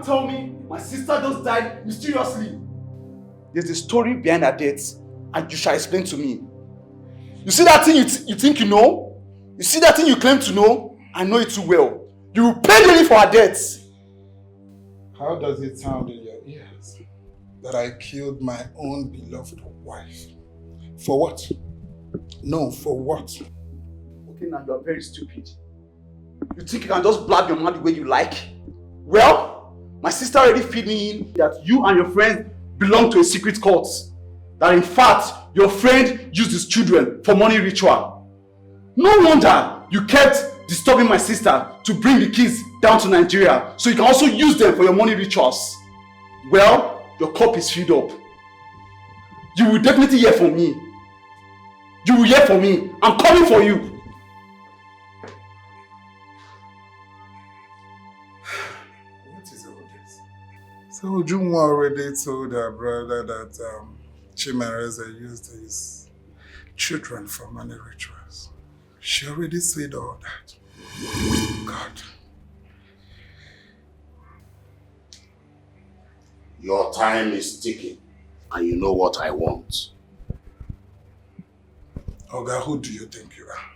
and tell me my sister just died mysteriously. There's a story behind her death, and you shall explain to me. You see that thing you think you know? You see that thing you claim to know? I know it too well. You will pay daily for her death. How does it sound in your ears that I killed my own beloved wife? For what? No, for what? Okay, now you are very stupid. You think you can just blab your mouth the way you like? Well, my sister already feed me in that you and your friend belong to a secret cult. That in fact, your friend used his children for money ritual. No wonder you kept disturbing my sister to bring the kids down to Nigeria so you can also use them for your money rituals. Well, your cup is filled up. You will definitely hear from me. You will hear from me. I'm coming for you. What is all this? So Ujunwa already told her brother that Chimereze used his children for money rituals. She already said all that. God. Your time is ticking, and you know what I want. Oga, who do you think you are?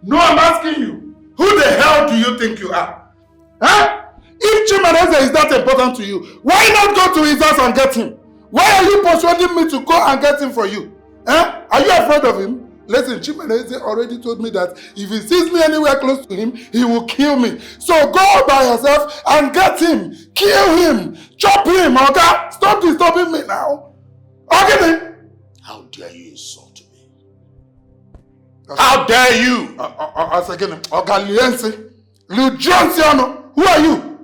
No, I'm asking you. Who the hell do you think you are? Huh? If Chimereze is that important to you, why not go to his house and get him? Why are you persuading me to go and get him for you? Huh? Are you afraid of him? Listen, Chimereze already told me that if he sees me anywhere close to him, he will kill me. So go by yourself and get him. Kill him. Chop him, okay? Stop disturbing me now. Okay? How dare you insult me? How dare you? Who are you?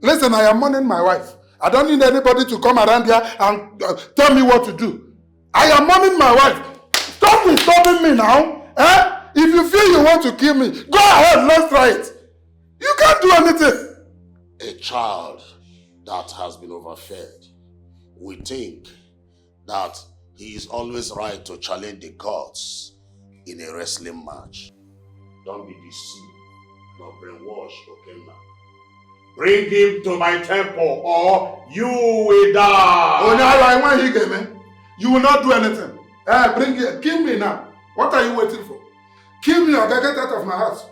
Listen, I am mourning my wife. I don't need anybody to come around here and tell me what to do. I am mourning my wife. Stop disturbing me now. Eh? If you feel you want to kill me, go ahead, let's try it. You can't do anything. A child that has been overfed will think that he is always right to challenge the gods in a wrestling match. Don't be deceived, nor brainwashed, okay now. Bring him to my temple or you will die. Oh, no, when you get me, you will not do anything. Bring it. Kill me now. What are you waiting for? Kill me or get out of my house.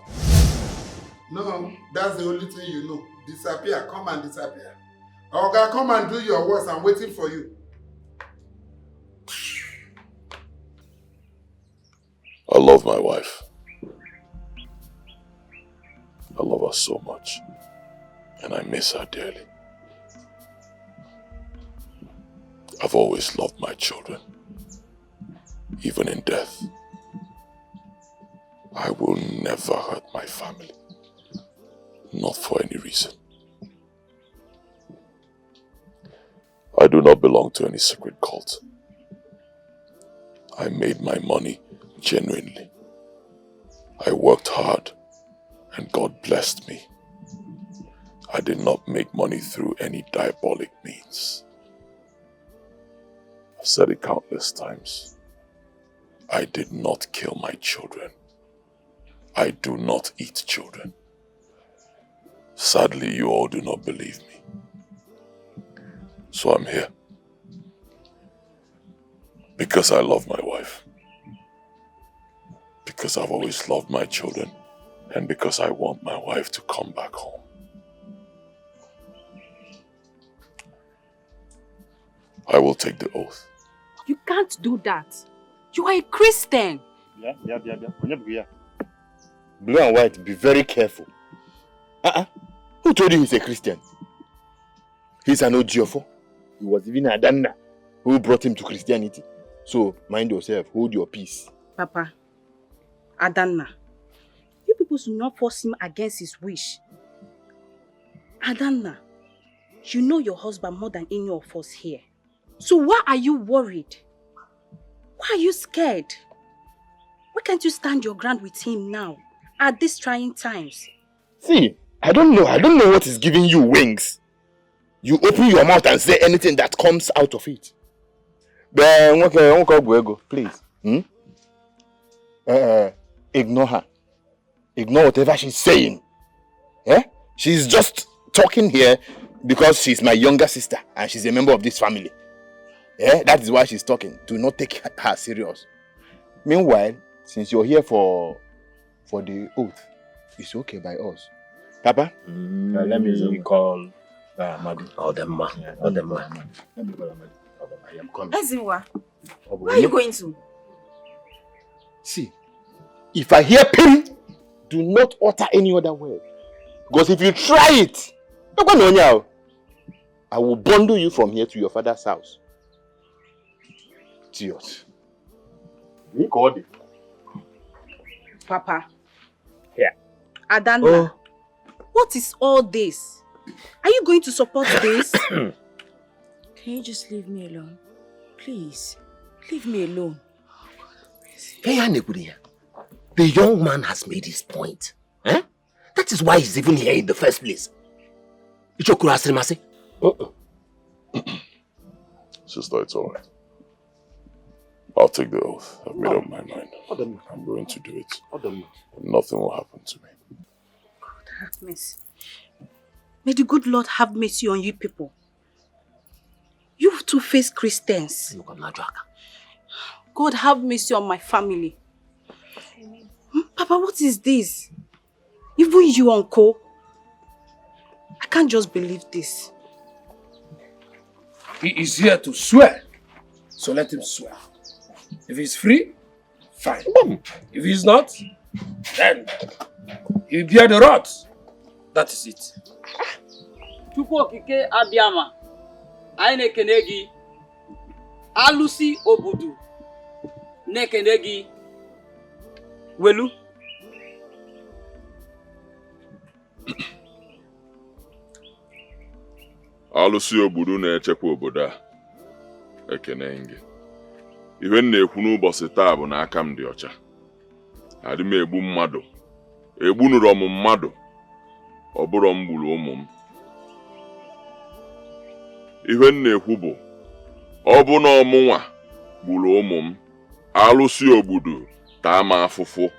No, that's the only thing you know. Disappear. Come and disappear. Oga, come and do your worst. I'm waiting for you. I love my wife. I love her so much. And I miss her dearly. I've always loved my children. Even in death. I will never hurt my family. Not for any reason. I do not belong to any secret cult. I made my money genuinely. I worked hard and God blessed me. I did not make money through any diabolic means. I've said it countless times. I did not kill my children. I do not eat children. Sadly, you all do not believe me. So I'm here. Because I love my wife. Because I've always loved my children. And because I want my wife to come back home. I will take the oath. You can't do that. You are a Christian. Yeah. Blue and white, be very careful. Who told you he's a Christian? He's an Ojiofo. He was even a Danna who brought him to Christianity. So, mind yourself, hold your peace. Papa, Adanna, you people should not force him against his wish. Adanna, you know your husband more than any of us here. So why are you worried? Why are you scared? Why can't you stand your ground with him now, at these trying times? See, I don't know what is giving you wings. You open your mouth and say anything that comes out of it. Please. Ignore her. Ignore whatever she's saying. She's just talking here because she's my younger sister and she's a member of this family. Yeah, that is why she's talking. Do not take her serious. Meanwhile, since you're here for the oath, it's okay by us. Papa? Let me call Madu. All them man. Let me call Madu. I am coming. Ezinwa, where are you going to? See, if I hear pim, do not utter any other word. Because if you try it, I will bundle you from here to your father's house. Idiot. Papa. Yeah. Adana, what is all this? Are you going to support this? Can you just leave me alone? Please, leave me alone. The young man has made his point. Eh? That is why he's even here in the first place. Sister, it's alright. I'll take the oath. I've made up my mind. I'm going to do it. Nothing will happen to me. God have mercy. May the good Lord have mercy on you people. You two-faced Christians. God have mercy on my family. Papa, what is this? Even you, Uncle. I can't just believe this. He is here to swear, so let him swear. If he's free, fine. If he's not, then he'll bear the rod. That is it. Tupu okike abịama, anyị na-ekene gị. Alụsị obodo na-ekene gị. Welu. Alụsị obodo na-echekwa obodo a. Ekene gị. Ihe m na-ekwu n'ụbọchị taa bụ na aka m dị ọcha. Adị m egbu mmadụ. Egbunụrụ m mmadụ. Ọ bụrụ m gburu ụmụ m. Ihe m na-ekwu bụ ọ bụ na ọmụnwa gburu ụmụ m. Alụsị obodo taa m afụfụ.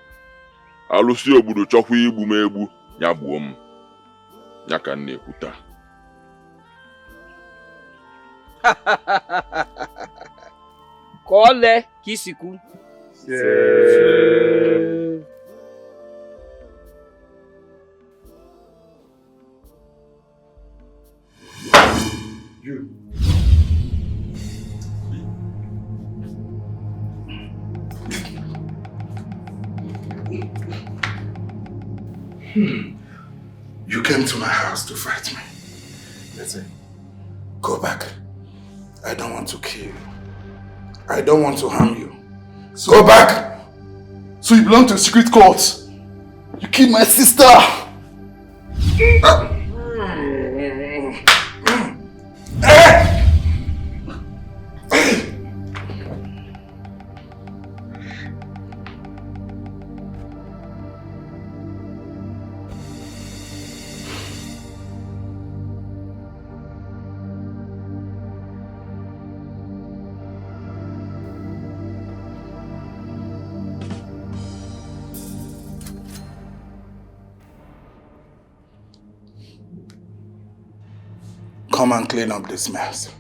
Alụsị obodo chọkwa igbu m egbu ya gbuo m. Ya ka m na-ekwu taa. Ka ọ lee ka isi kwu. You came to my house to fight me. Listen, go back. I don't want to kill you. I don't want to harm you. So go back! So you belong to a secret cult? You killed my sister! Come and clean up this mess.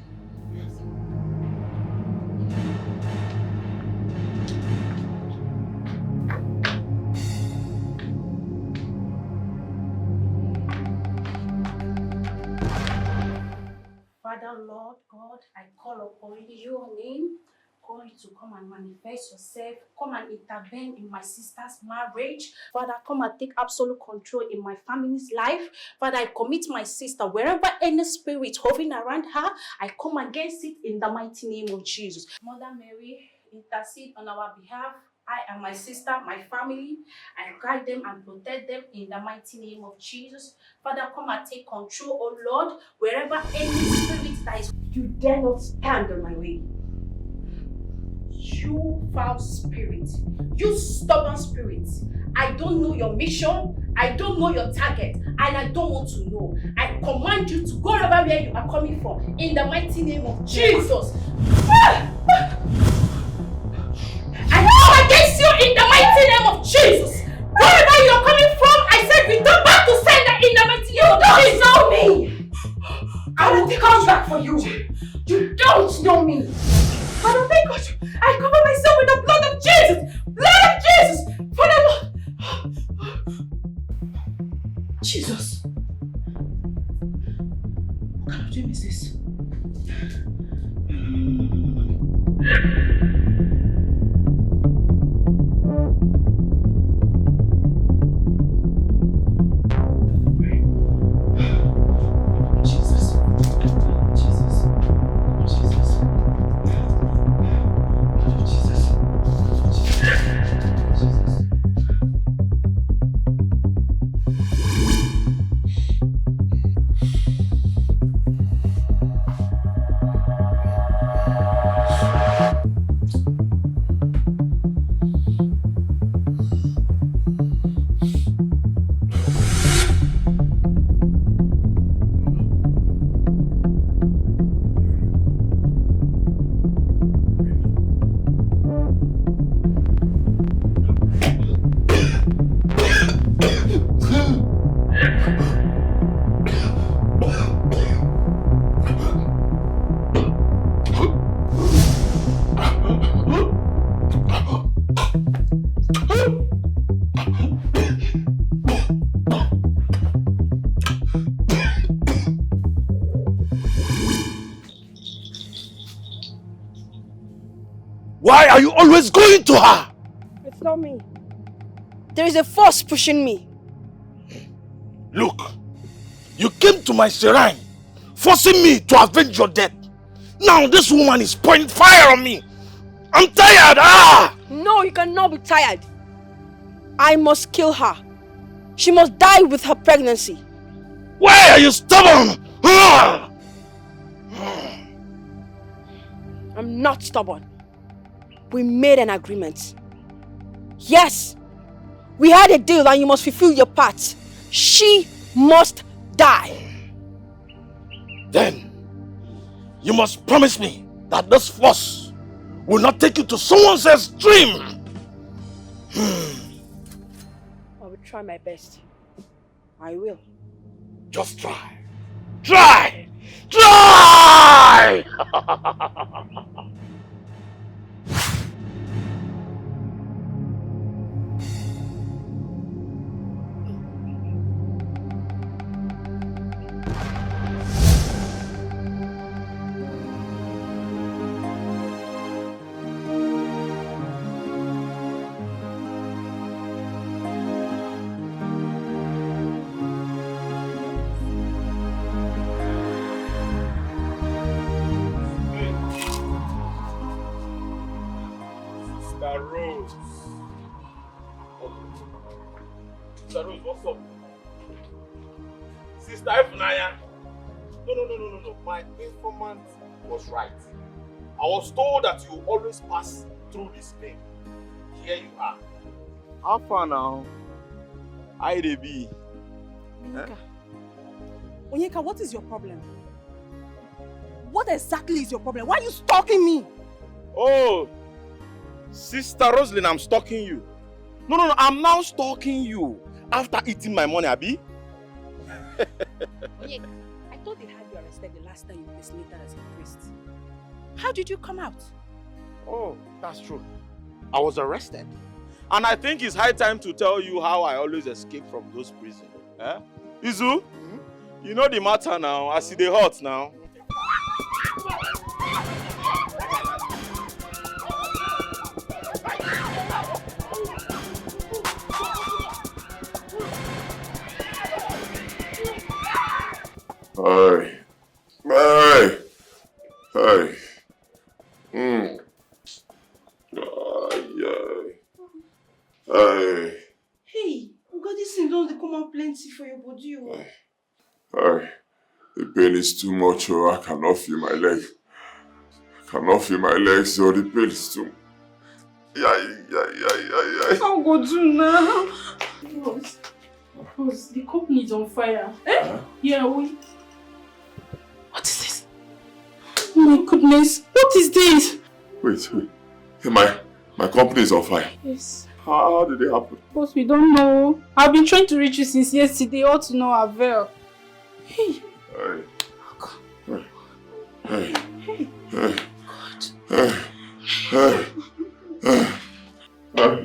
Father, Lord God, I call upon your name. Call you to come and manifest yourself. Come and intervene in my sister's marriage. Father, come and take absolute control in my family's life. Father, I commit my sister wherever any spirit hovering around her, I come against it in the mighty name of Jesus. Mother Mary, intercede on our behalf. I and my sister, my family, I guide them and protect them in the mighty name of Jesus. Father, come and take control, oh Lord, wherever any spirit that is, you dare not stand on my way. You foul spirit, you stubborn spirit, I don't know your mission, I don't know your target, and I don't want to know. I command you to go over where you are coming from in the mighty name of Jesus. I come against you in the mighty name of Jesus. Wherever you are coming from, I said return back to sender in the mighty name of Jesus. You don't know me. you. You don't know me. Father, thank God. I cover myself with the blood of Jesus. Blood of Jesus. Father, Jesus. What kind of dream is this? Why are you always going to her? It's not me. There is a force pushing me. Look, you came to my shrine, forcing me to avenge your death. Now this woman is pointing fire on me. I'm tired. No, you cannot be tired. I must kill her. She must die with her pregnancy. Why are you stubborn? I'm not stubborn. We made an agreement. Yes, we had a deal and you must fulfill your part. She must die. Then, you must promise me that this force will not take you to someone else's dream. I will try my best. I will. Just try. Try! Try! What's up? Sister Ifunanya. No. My informant was right. I was told that you always pass through this thing. Here you are. How far now? Hi, Debbie. Onyeka, what is your problem? What exactly is your problem? Why are you stalking me? Oh, Sister Roslyn, I'm stalking you. No, I'm now stalking you after eating my money, Abi. Onyeka, I thought they had you arrested the last time you impersonated as a priest. How did you come out? Oh, that's true. I was arrested. And I think it's high time to tell you how I always escape from those prisons. Eh? Izu, you know the matter now. I see the hot now. Hey, God, this thing don't come out plenty for your body. The pain is too much, oh, I cannot feel my leg. I cannot feel my legs, so the pain is too... How go do now? Boss, the company is on fire. Eh? Yeah, we... What is this? Oh my goodness, what is this? Wait. Hey, my company is on fire. Yes. How did it happen? Boss, we don't know. I've been trying to reach you since yesterday, all to no avail. Hey.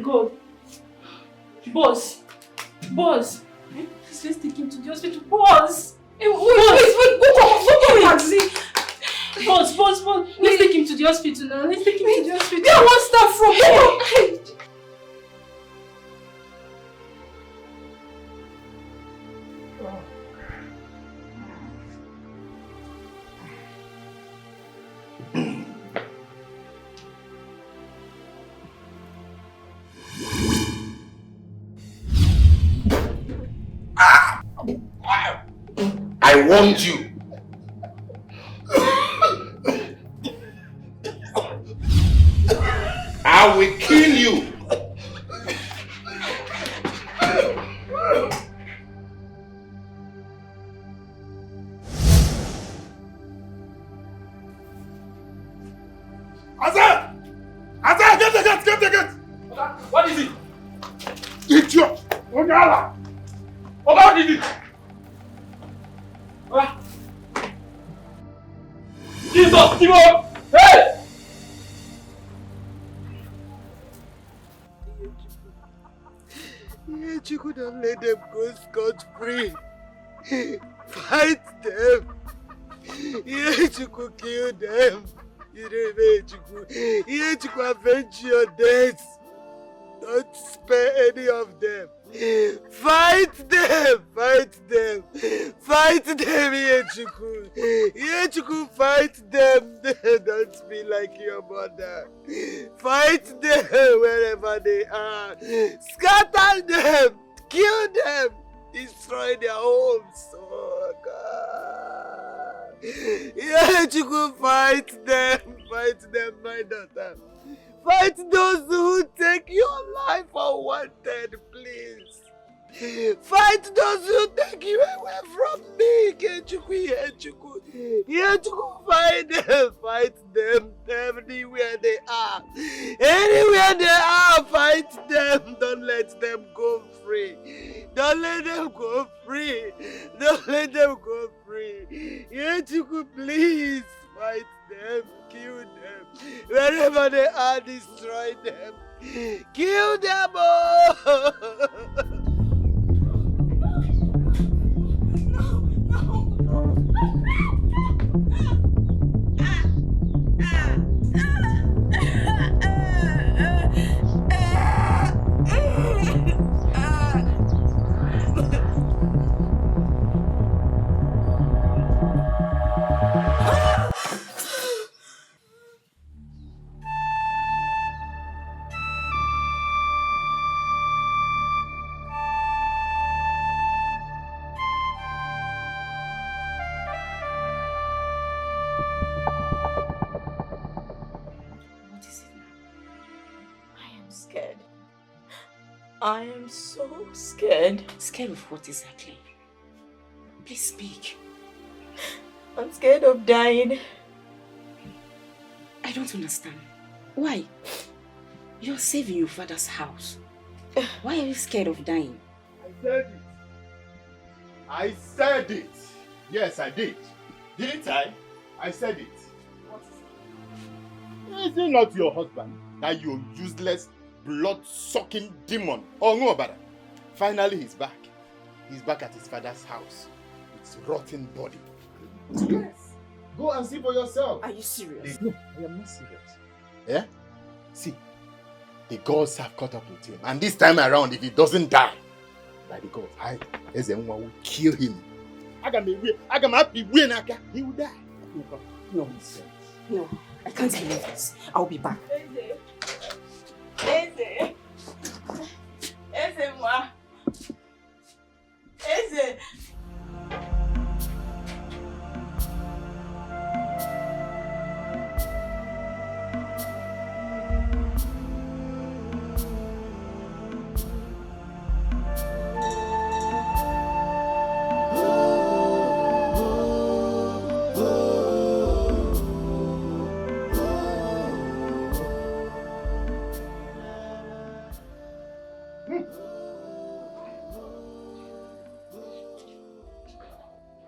God. Boss. Please, let's take him to the hospital. Boss. Wait, go taxi. Boss. Let's take him to the hospital now. Let's take him to the hospital. Where what's that from? I warned you. I will kill you. Azar, get the gate. What is it? Idiot. Ogala. What is it? Jesus, Timo! Hey! You couldn't let them go scot-free. Fight them. You could kill them. You could avenge your death. Don't spare any of them. Fight them! Fight them! Fight them, Iyechuku! Iyechuku, fight them! Don't be like your mother. Fight them wherever they are. Scatter them! Kill them! Destroy their homes! Oh God! Iyechuku, fight them! Fight them, my daughter! Fight those who take your life unwanted, please. Fight those who take you away from me. Yechuku, fight them. Fight them everywhere they are. Anywhere they are, fight them. Don't let them go free. Don't let them go free. Don't let them go free. Yechuku, please fight them. Kill them. Wherever they are, destroy them. Kill them all. I am so scared. Scared of what exactly? Please speak. I'm scared of dying. I don't understand. Why? You're saving your father's house. Why are you scared of dying? I said it. Yes, I did. Didn't I? I said it. Is it not your husband? That you useless, blood-sucking demon. Oh no, Obara. Finally, he's back. He's back at his father's house. With his rotten body. Yes. Go and see for yourself. Are you serious? No, I am not serious. Yeah? See, the gods have caught up with him. And this time around, if he doesn't die, by the gods, Ezenwa will kill him. He will die. Nonsense. No, I can't believe this. I'll be back. Eze, ma. Eze.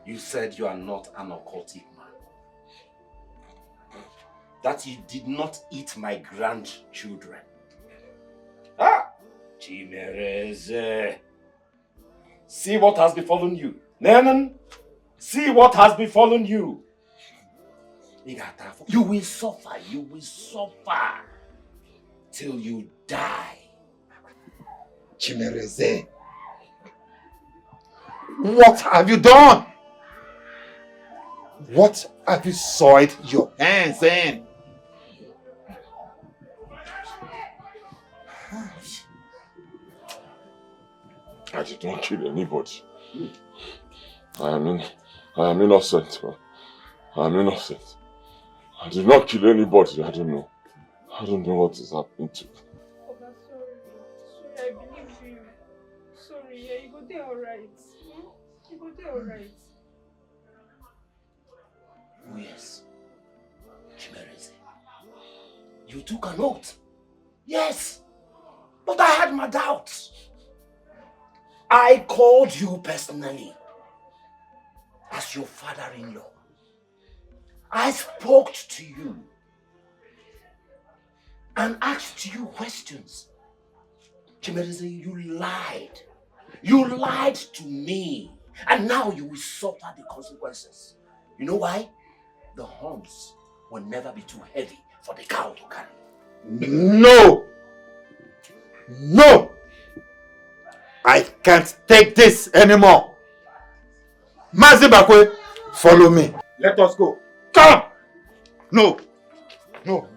You said you are not an occultic man. that you did not eat my grandchildren. Ah! Chimereze. See what has befallen you. Nenan, see what has befallen you. You will suffer, till you die. Chimereze, what have you done? What have you soiled your hands in? I did not kill anybody. I am innocent. I am innocent. I did not kill anybody. I don't know. I don't know what is happening to me. Oga, sorry. Sorry, I believe you. Sorry, yeah, you go there alright. You go there alright. Oh yes. Chimereze. You took an oath. Yes. But I had my doubts. I called you personally as your father-in-law. I spoke to you and asked you questions. Chimereze, you lied. You lied to me. And now you will suffer the consequences. You know why? The horns will never be too heavy for the cow to carry. No! No! I can't take this anymore. Mazibakwe, follow me. Let us go. Come! No. No.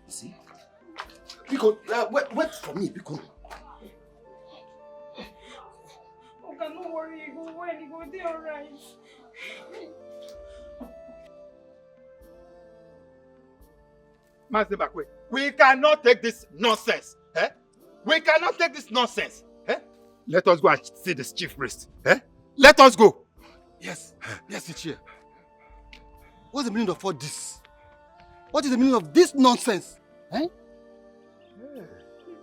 See? Because, wait for me, because... Oga, no worry, you go well, you go there alright. Mazibakwe, we cannot take this nonsense. Eh? We cannot take this nonsense. Eh? Let us go and see this chief priest. Eh? Let us go. Yes, Ichie. What's the meaning of all this? What is the meaning of this nonsense? Eh?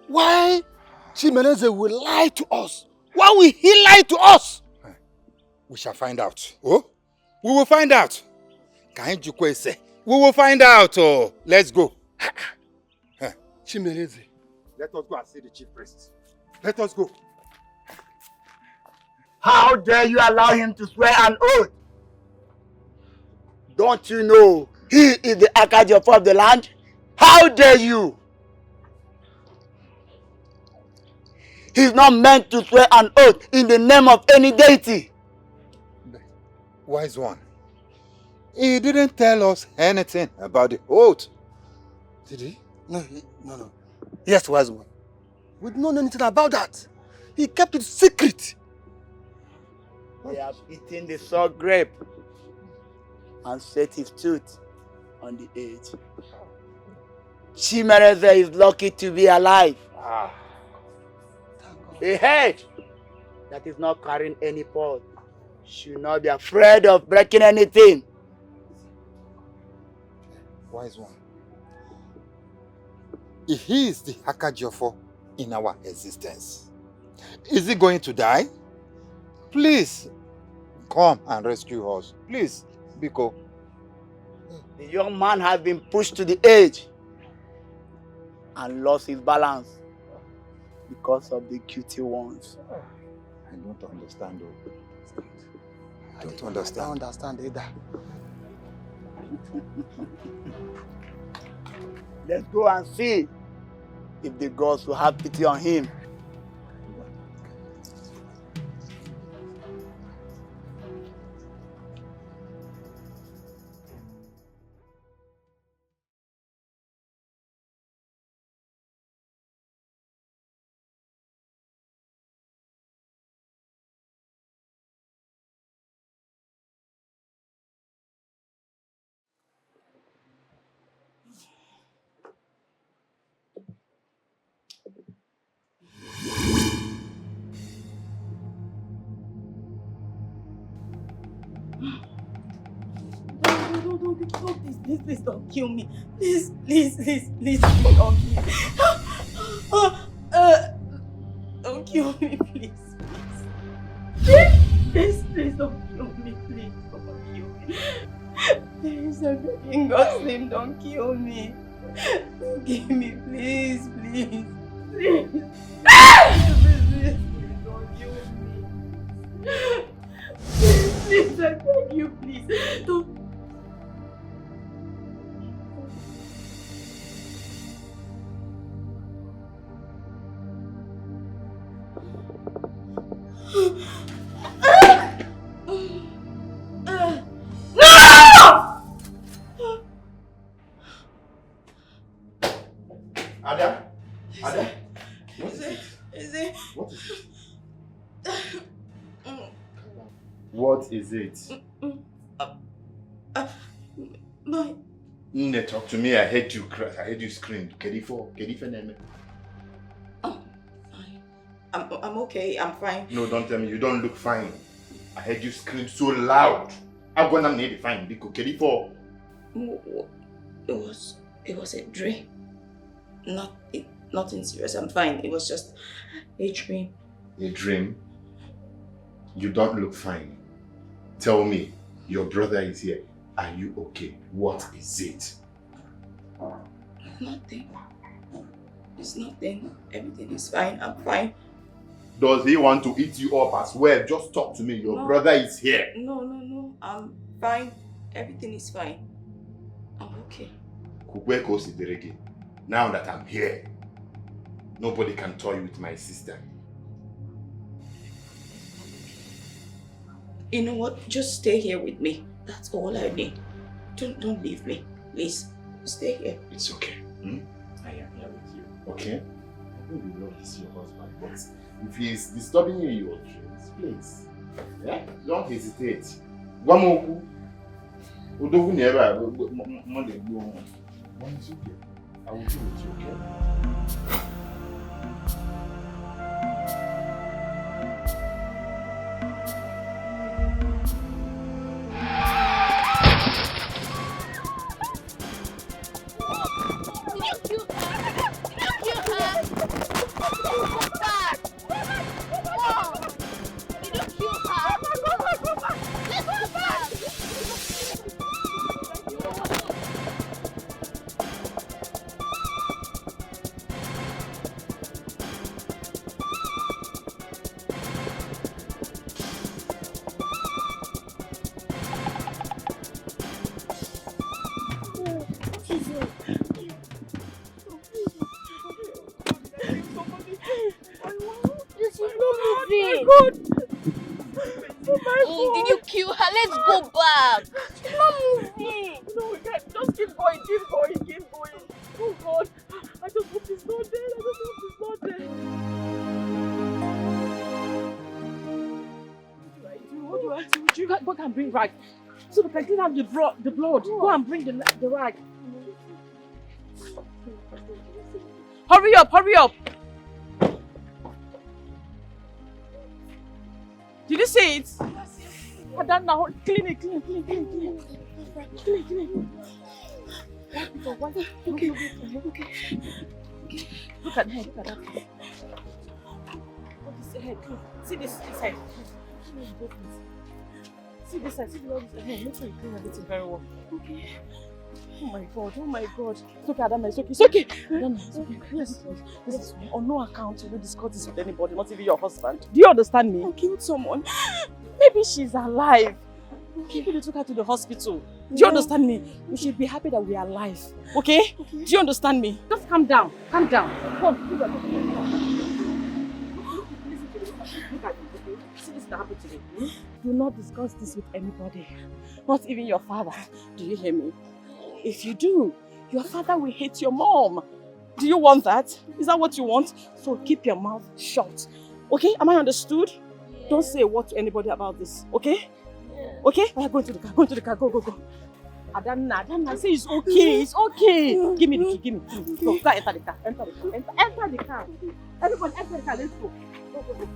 Why Chimereze will lie to us? Why will he lie to us? We shall find out. Oh? We will find out. We will find out. Oh, let's go. Chimereze. Let us go and see the chief priest. Let us go. How dare you allow him to swear an oath? Don't you know he is the Akajiofor of the land? How dare you? He's not meant to swear an oath in the name of any deity. Wise one. He didn't tell us anything about the oath. Did he? No. Yes, wise one. We don't know anything about that. He kept it secret. They have eaten the sour grape and set his tooth on the edge. Chimereze is lucky to be alive. A head that is not carrying any pot should not be afraid of breaking anything. Wise one. If he is the Akajiofor in our existence, is he going to die? Please, come and rescue us. Please, Biko. The young man has been pushed to the edge and lost his balance because of the guilty ones. I don't understand. I don't understand. I don't understand either. Let's go and see if the gods will have pity on him. Please don't kill me. Please don't kill me. Don't kill me, please. Please don't kill me. Please don't kill me. There is a I'm begging God's name, don't kill me. Forgive me, please, please. Please. Please, don't kill me. Please, I beg you, please. Don't. Ada? Ada? What is it? What is it? What is it? My... Nne, talk to me. I heard you cry. I heard you scream. Kedifo name. I'm okay. I'm fine. No, don't tell me. You don't look fine. I heard you scream so loud. I'm gonna need to find because Kedifo. It was a dream. Nothing serious. I'm fine. It was just a dream. A dream? You don't look fine. Tell me, your brother is here. Are you okay? What is it? Nothing. It's nothing. Everything is fine. I'm fine. Does he want to eat you up as well? Just talk to me. Your brother is here. No. I'm fine. Everything is fine. I'm okay. Now that I'm here, nobody can toy with my sister. You know what? Just stay here with me. That's all I need. Don't leave me. Please. Stay here. It's okay. I am here with you. Okay? I know you love to see your husband, but if he's disturbing you in your dreams, please. Yeah? Don't hesitate. Wamoku. Udogu never. Monday. When it's okay. I will do with you, okay? Did you kill her? Let's go back. She's not moving. No, we can't. Just keep going. Oh God, I just hope she's not dead. What do I do? You go and bring rag so we can clean out the blood. Go and bring the rag. Hurry up. Did you see it? Yes. Now, clean it. Okay. Look at that. What is the head? See this head. See this side. See the other side. Make sure you clean everything very well. Okay. Oh my God. It's okay, Adama. It's okay. Adama, it's okay. Yes. This is on no account. You don't discuss this with anybody, not even your husband. Do you understand me? I killed someone. Maybe she's alive. Maybe they took her to the hospital. Do you understand me? We should be happy that we are alive. Okay? Do you understand me? Just calm down. Come on. Look at me. See this that happened today. Do not discuss this with anybody. Not even your father. Do you hear me? If you do, your father will hate your mom. Do you want that? Is that what you want? So keep your mouth shut. Okay? Am I understood? Yeah. Don't say a word to anybody about this. Okay? Yeah. Okay? Go into the car. Go. Adana, say it's okay. Give me the key. Go, enter the car. Enter the car. Everybody, enter the car. Let's go. Go.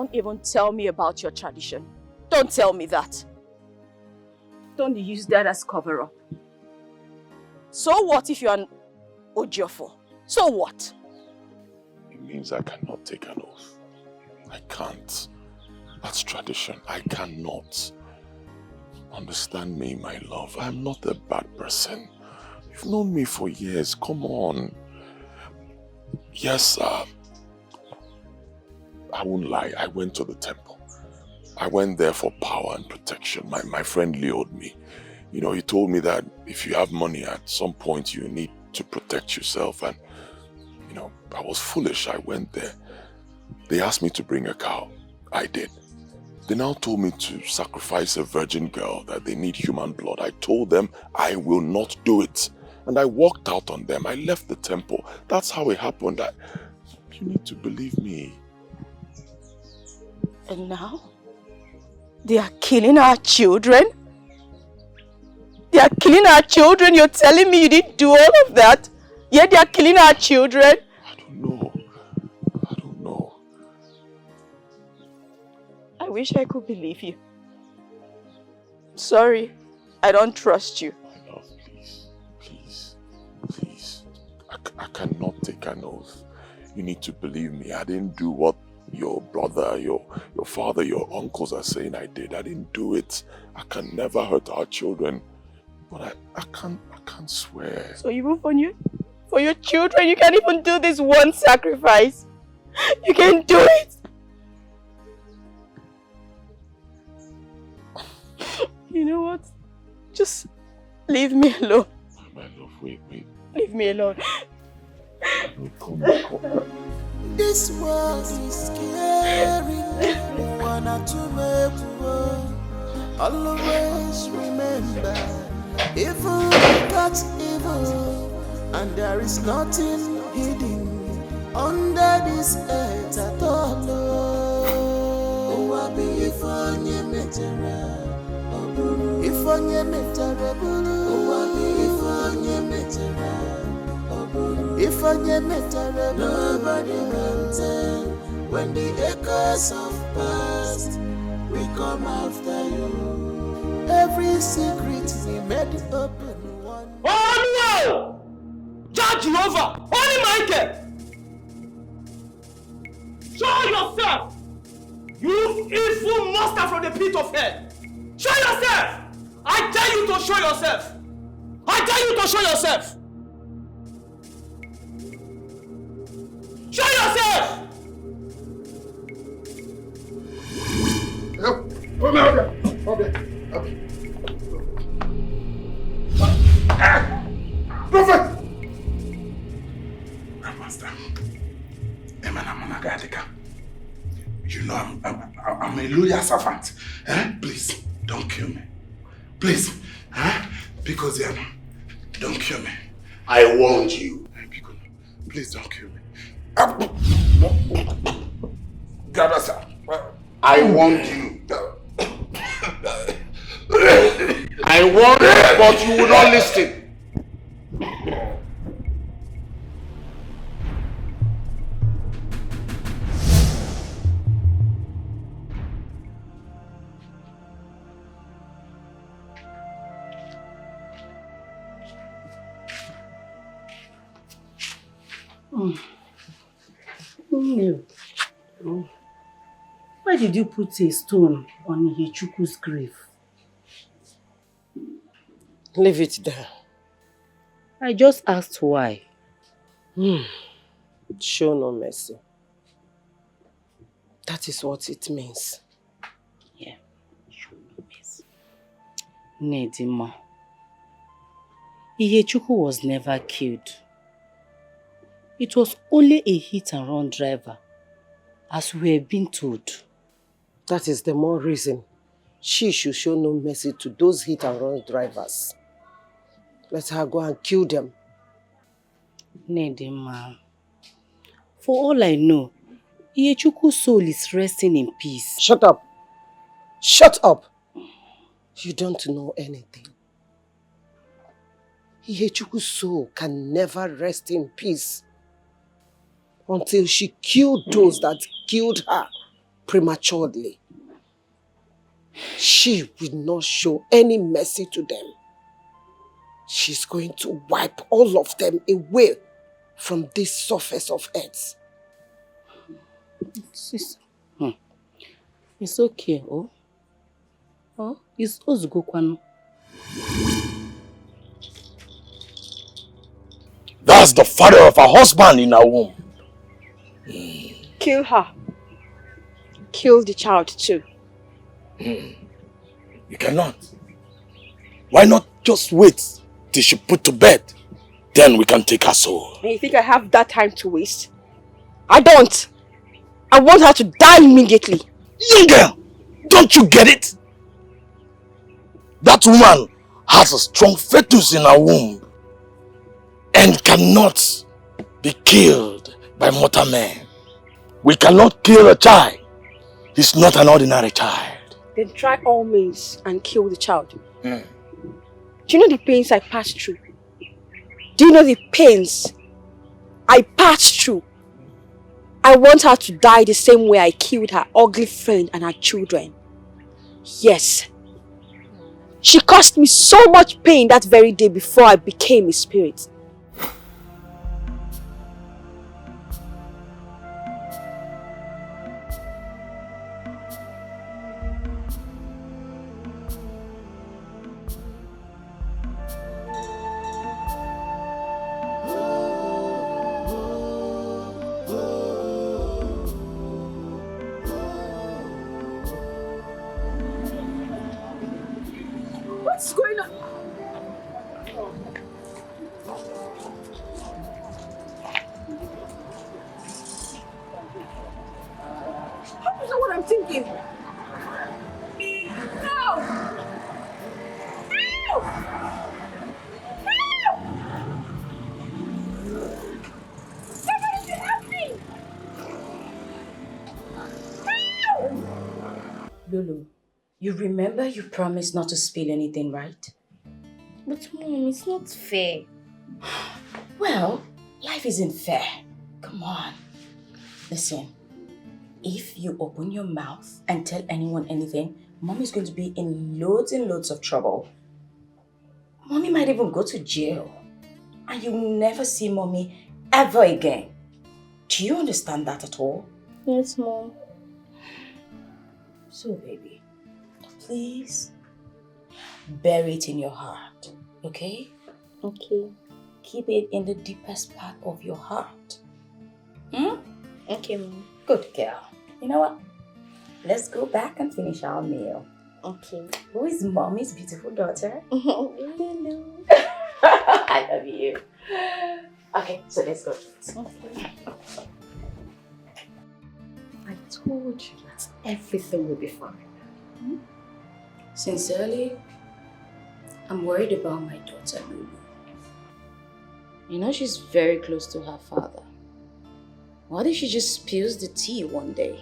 Don't even tell me about your tradition. Don't tell me that. Don't use that as cover-up. So what if you're an Ojiofo? So what? It means I cannot take an oath. I can't. That's tradition. I cannot. Understand me, my love. I'm not a bad person. You've known me for years. Come on. Yes, I won't lie. I went to the temple. I went there for power and protection. My friend lured me. You know, he told me that if you have money, at some point you need to protect yourself. And, you know, I was foolish. I went there. They asked me to bring a cow. I did. They now told me to sacrifice a virgin girl, that they need human blood. I told them I will not do it. And I walked out on them. I left the temple. That's how it happened. You need to believe me. And now? They are killing our children? They are killing our children? You're telling me you didn't do all of that? Yet they are killing our children? I don't know. I wish I could believe you. Sorry, I don't trust you. My love, please. I cannot take an oath. You need to believe me. I didn't do what your brother, your father, your uncles are saying I did. I didn't do it. I can never hurt our children. But I can't swear. So even for your children, you can't even do this one sacrifice. You can't do it. You know what? Just leave me alone. My love, wait. Leave me alone. Come. This world is scary. One or two people. Always remember, evil becomes evil, and there is nothing hidden under this earth at all. Oh, if onye metara, if onye metara, if onye metara, nobody can tell. When the echoes of past we come after you. Every secret we made open one. Oh no! Judge Jehovah! Holy Michael! Show yourself! You evil monster from the pit of hell! Show yourself! I dare you to show yourself! I dare you to show yourself! Show yourself! Okay. Prophet! Master, you know I'm a loyal servant. Please, don't kill me. Please, because don't kill me. I warned you. Please don't kill me. I warned you. I warned you, but you will not listen. Why did you put a stone on Ihechukwu's grave? Leave it there. I just asked why. Show no mercy. That is what it means. Yeah, show no mercy. Nedima, Ihechukwu was never killed. It was only a hit-and-run driver, as we have been told. That is the more reason she should show no mercy to those hit-and-run drivers. Let her go and kill them. Nedima, for all I know, Ihechukwu's soul is resting in peace. Shut up! Shut up! You don't know anything. Ihechukwu's soul can never rest in peace until she killed those that killed her prematurely, she will not show any mercy to them. She's going to wipe all of them away from this surface of earth. It's okay, oh? Oh, it's Ozugokwanu. That's the father of her husband in her womb. Kill her. Kill the child too. You cannot. Why not just wait till she put to bed? Then we can take her soul. And you think I have that time to waste? I don't. I want her to die immediately. Young girl, don't you get it? That woman has a strong fetus in her womb and cannot be killed by mortal men. We cannot kill a child. He's not an ordinary child. Then try all means and kill the child. Do you know the pains I passed through? Do you know the pains I passed through? I want her to die the same way I killed her ugly friend and her children. Yes. She caused me so much pain that very day before I became a spirit. What's going on? How is that what I'm thinking? No! No! No! Somebody help me! No! Lulu, you remember you promised not to spill anything, right? But Mom, it's not fair. Well, life isn't fair. Come on. Listen, if you open your mouth and tell anyone anything, Mom is going to be in loads and loads of trouble. Mommy might even go to jail. And you'll never see Mommy ever again. Do you understand that at all? Yes, Mom. So, baby, please bury it in your heart, okay? Okay. Keep it in the deepest part of your heart. Okay, Mom. Good girl. You know what? Let's go back and finish our meal. Okay. Who is Mommy's beautiful daughter? Lulu. I love you. Okay, so let's go. Okay. I told you that everything will be fine. Sincerely, I'm worried about my daughter, Lulu. You know she's very close to her father. What if she just spills the tea one day?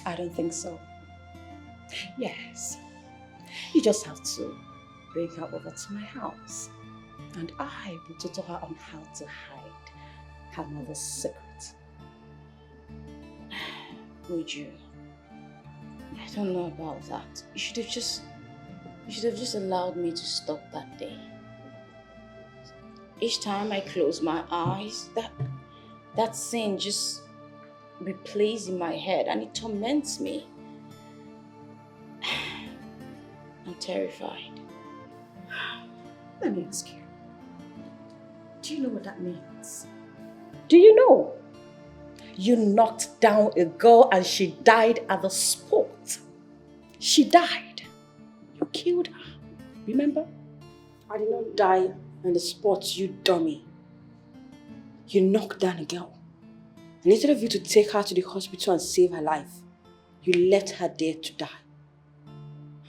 I don't think so. Yes. You just have to bring her over to my house. And I will tutor her on how to hide her mother's secret. Would you? I don't know about that. You should have just allowed me to stop that day. Each time I close my eyes, that scene just replays in my head and it torments me. I'm terrified. Let me ask you. Do you know what that means? Do you know? You knocked down a girl and she died at the spot. She died. You killed her. Remember? I did not die on the spot, you dummy. You knocked down a girl. And instead of you to take her to the hospital and save her life, you left her there to die.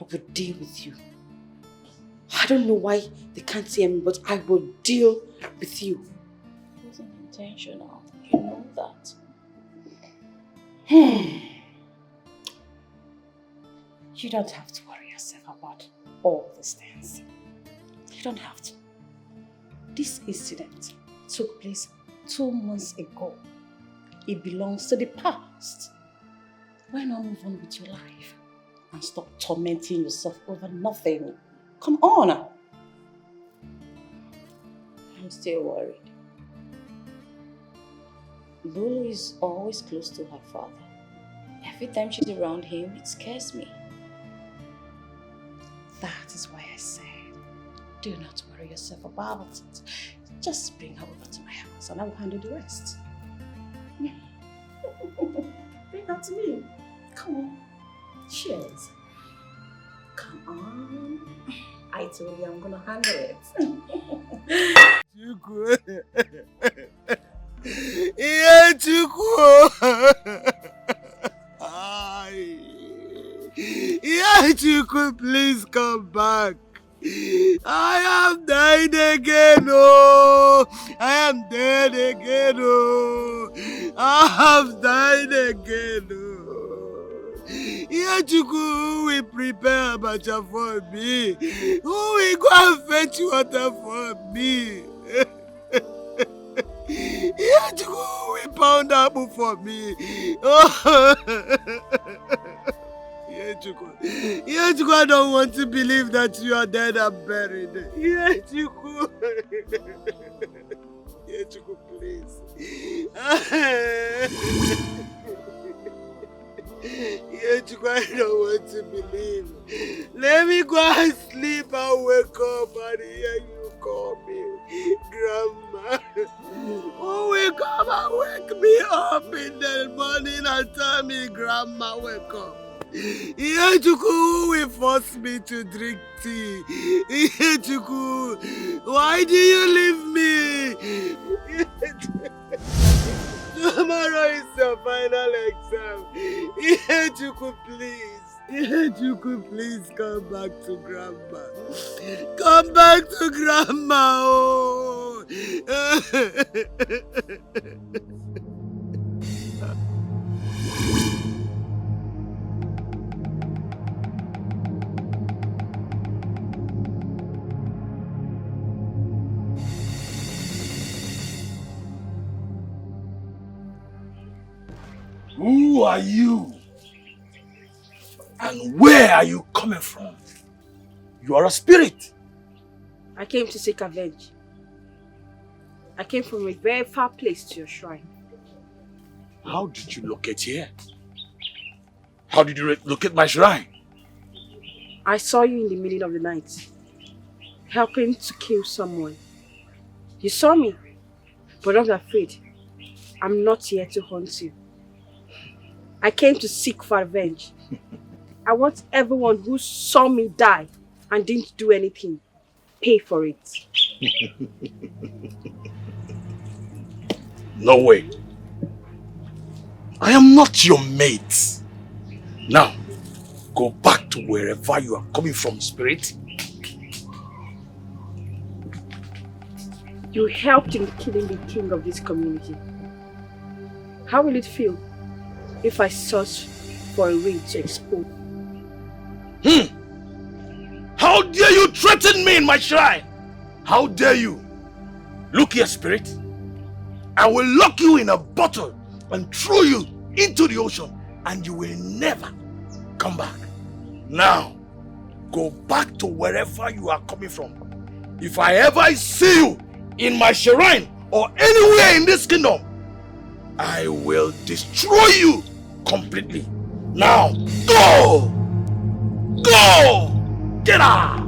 I will deal with you. I don't know why they can't see me, but I will deal with you. It wasn't intentional. You know that. You don't have to worry yourself about all these things. You don't have to. This incident took place 2 months ago. It belongs to the past. Why not move on with your life and stop tormenting yourself over nothing? Come on. I'm still worried. Lulu is always close to her father. Every time she's around him, it scares me. That is why I said, do not worry yourself about it. Just bring her over to my house and I will handle the rest. Bring her to me. Come on. Cheers. Come on. I told you I'm gonna handle it. Yeah, Chuku. Yeah, Chuku, please come back. I am dying again, oh. I am dead again, oh. I am dying again, oh. Yeah, Chuku, we prepare abacha for me. Who will go and fetch water for me? Yeah, Chuku, we pound apple for me. Oh. Yeah, Chuku, I don't want to believe that you are dead and buried. Yeah, Chuku. Yeah, Chuku, please. Yeah, Chuku, I don't want to believe. Let me go and sleep and wake up and hear you call me Grandma. Who will come and wake me up in the morning and tell me, Grandma, wake up? Yeah, Chuku will force me to drink tea. Yeah, Chuku, why do you leave me? Tomorrow is your final exam. Yeah, Chuku, please. Yeah, Chuku, please come back to Grandma. Come back to Grandma. Oh. Who are you? And where are you coming from? You are a spirit. I came to seek Avenge. I came from a very far place to your shrine. How did you locate here? How did you locate my shrine? I saw you in the middle of the night, helping to kill someone. You saw me, but I'm not afraid. I'm not here to hunt you. I came to seek for revenge. I want everyone who saw me die and didn't do anything, pay for it. No way. I am not your mate. Now, go back to wherever you are coming from, spirit. You helped in killing the king of this community. How will it feel if I search for a way to expose? How dare you threaten me in my shrine? How dare you? Look here, spirit. I will lock you in a bottle and throw you into the ocean and you will never come back. Now, go back to wherever you are coming from. If I ever see you in my shrine or anywhere in this kingdom, I will destroy you completely. Now, go! Go! Get out!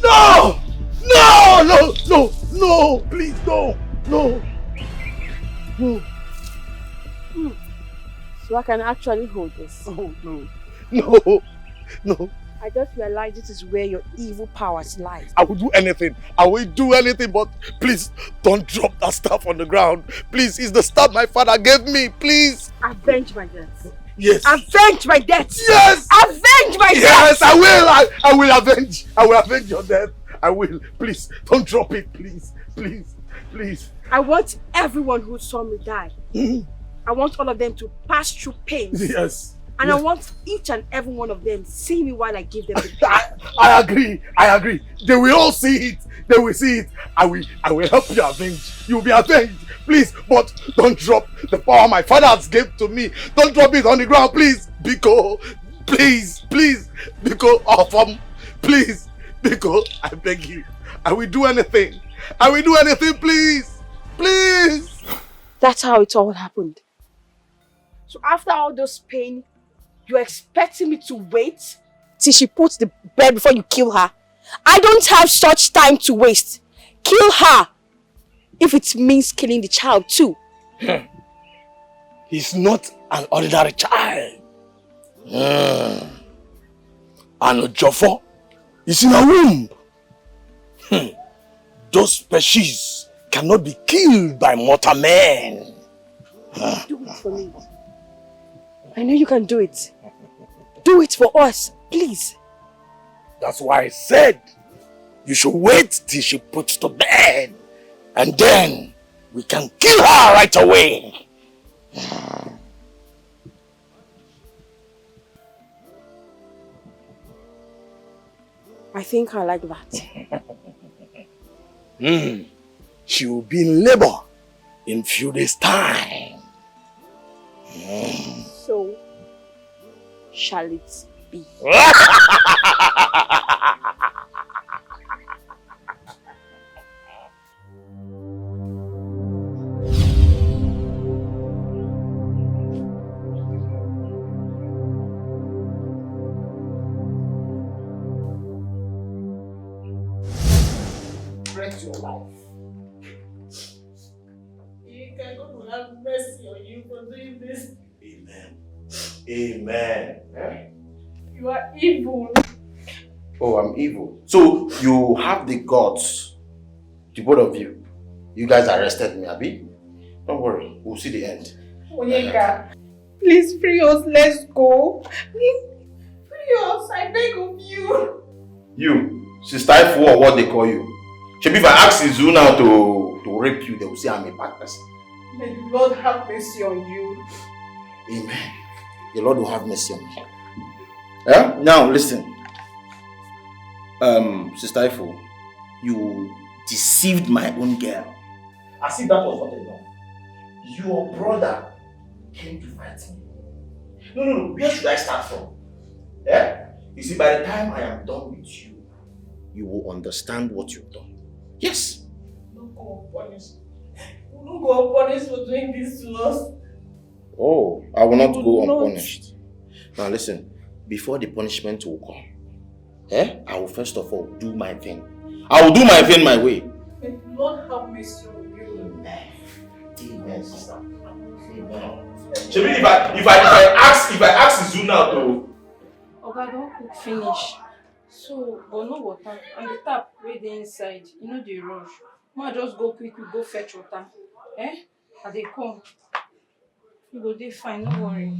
No! No! No! No! No! Please, no! No! No! So I can actually hold this. Oh, no. No! No! I just realized this is where your evil powers lie. I will do anything. I will do anything, but please don't drop that staff on the ground. Please, it's the staff my father gave me. Please. Avenge my death. Yes. Avenge my death. Yes. Avenge my death. Yes, I will. I will avenge. I will avenge your death. I will. Please, don't drop it. Please. Please. Please. I want everyone who saw me die. I want all of them to pass through pains. Yes. And I want each and every one of them see me while I give them the pain. I agree. I agree. They will all see it. They will see it. I will help you avenge. You will be avenged. Please, but don't drop the power my father has given to me. Don't drop it on the ground, please. Biko, please, please. Biko, please. Biko, I beg you. I will do anything. I will do anything, please. Please. That's how it all happened. So after all those pain, you're expecting me to wait till she puts the bed before you kill her? I don't have such time to waste. Kill her. If it means killing the child too. He's not an ordinary child. And Jofo is in a womb. Those species cannot be killed by mortal men. Do it for me. I know you can do it. Do it for us, please. That's why I said you should wait till she puts to bed. And then we can kill her right away. I think I like that. She will be in labor in few days' time. So, shall it be? Your life. God will have mercy on you for doing this. Amen. Amen. You are evil. Oh, I'm evil. So you have the gods, the both of you. You guys arrested me, Abi? Don't worry, we'll see the end. Onyeka, please free us. Let's go. Free us. I beg of you. You, Sister Ifu, or what they call you. If I ask Izu now to rape you, they will say I'm a bad person. May the Lord have mercy on you. Amen. The Lord will have mercy on me. Yeah? Now listen. Sister Ifu, you deceived my own girl. As if that was not enough. Your brother came to fight me. No. Where should I start from? Yeah? You see, by the time I am done with you, you will understand what you've done. Yes. Don't go unpunished. Don't go unpunished for doing this to us. Oh, I will not go unpunished. Now listen, before the punishment will come, I will first of all do my thing. I will do my thing my way. May the Lord have mercy on you. Amen, sister. Amen. Shebi, if I ask Izu now to. Oga, don't cook finish. So, but no water. And the tap right there inside, you know the rush. Ma just go quick, go fetch water. And they come. You go dey fine, no worry.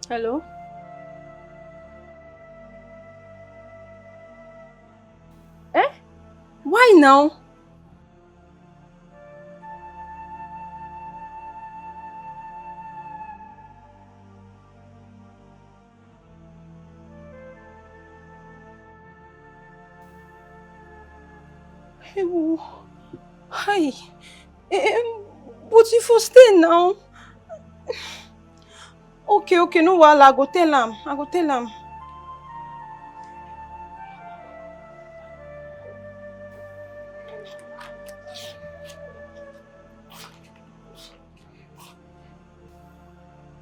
Hello? Why now? Hi. But if you stay now. Okay, no wahala. I go tell am.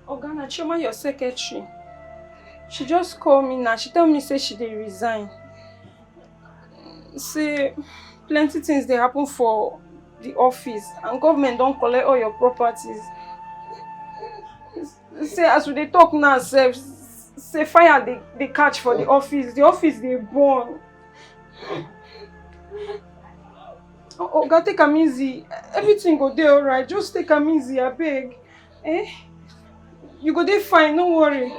Oga, na Chioma, your secretary. She just called me now. She tell me say she dey resign. Say plenty things dey happen for the office and government don't collect all your properties. Say as we dey talk now, say fire they catch for the office. The office they burn. Oga, take am easy. Everything go dey alright. Just take am easy, I beg. You go dey fine, no worry.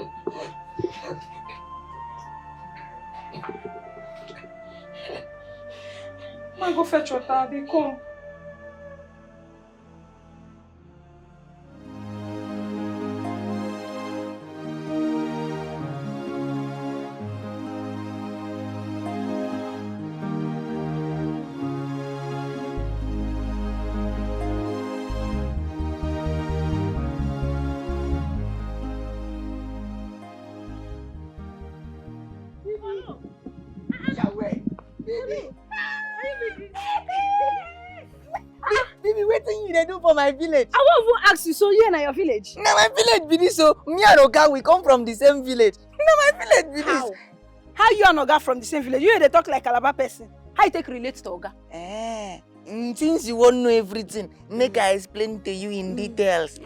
I go fetch water, they come. Baby, what thing you dey do for my village? I won't even ask you, so you and your village? Na my village be this, so me and Oga we come from the same village. Na my village be this. How you and Oga from the same village? You dey talk like Calabar person. How you take relate to Oga? Since you won't know everything, make I explain to you in details.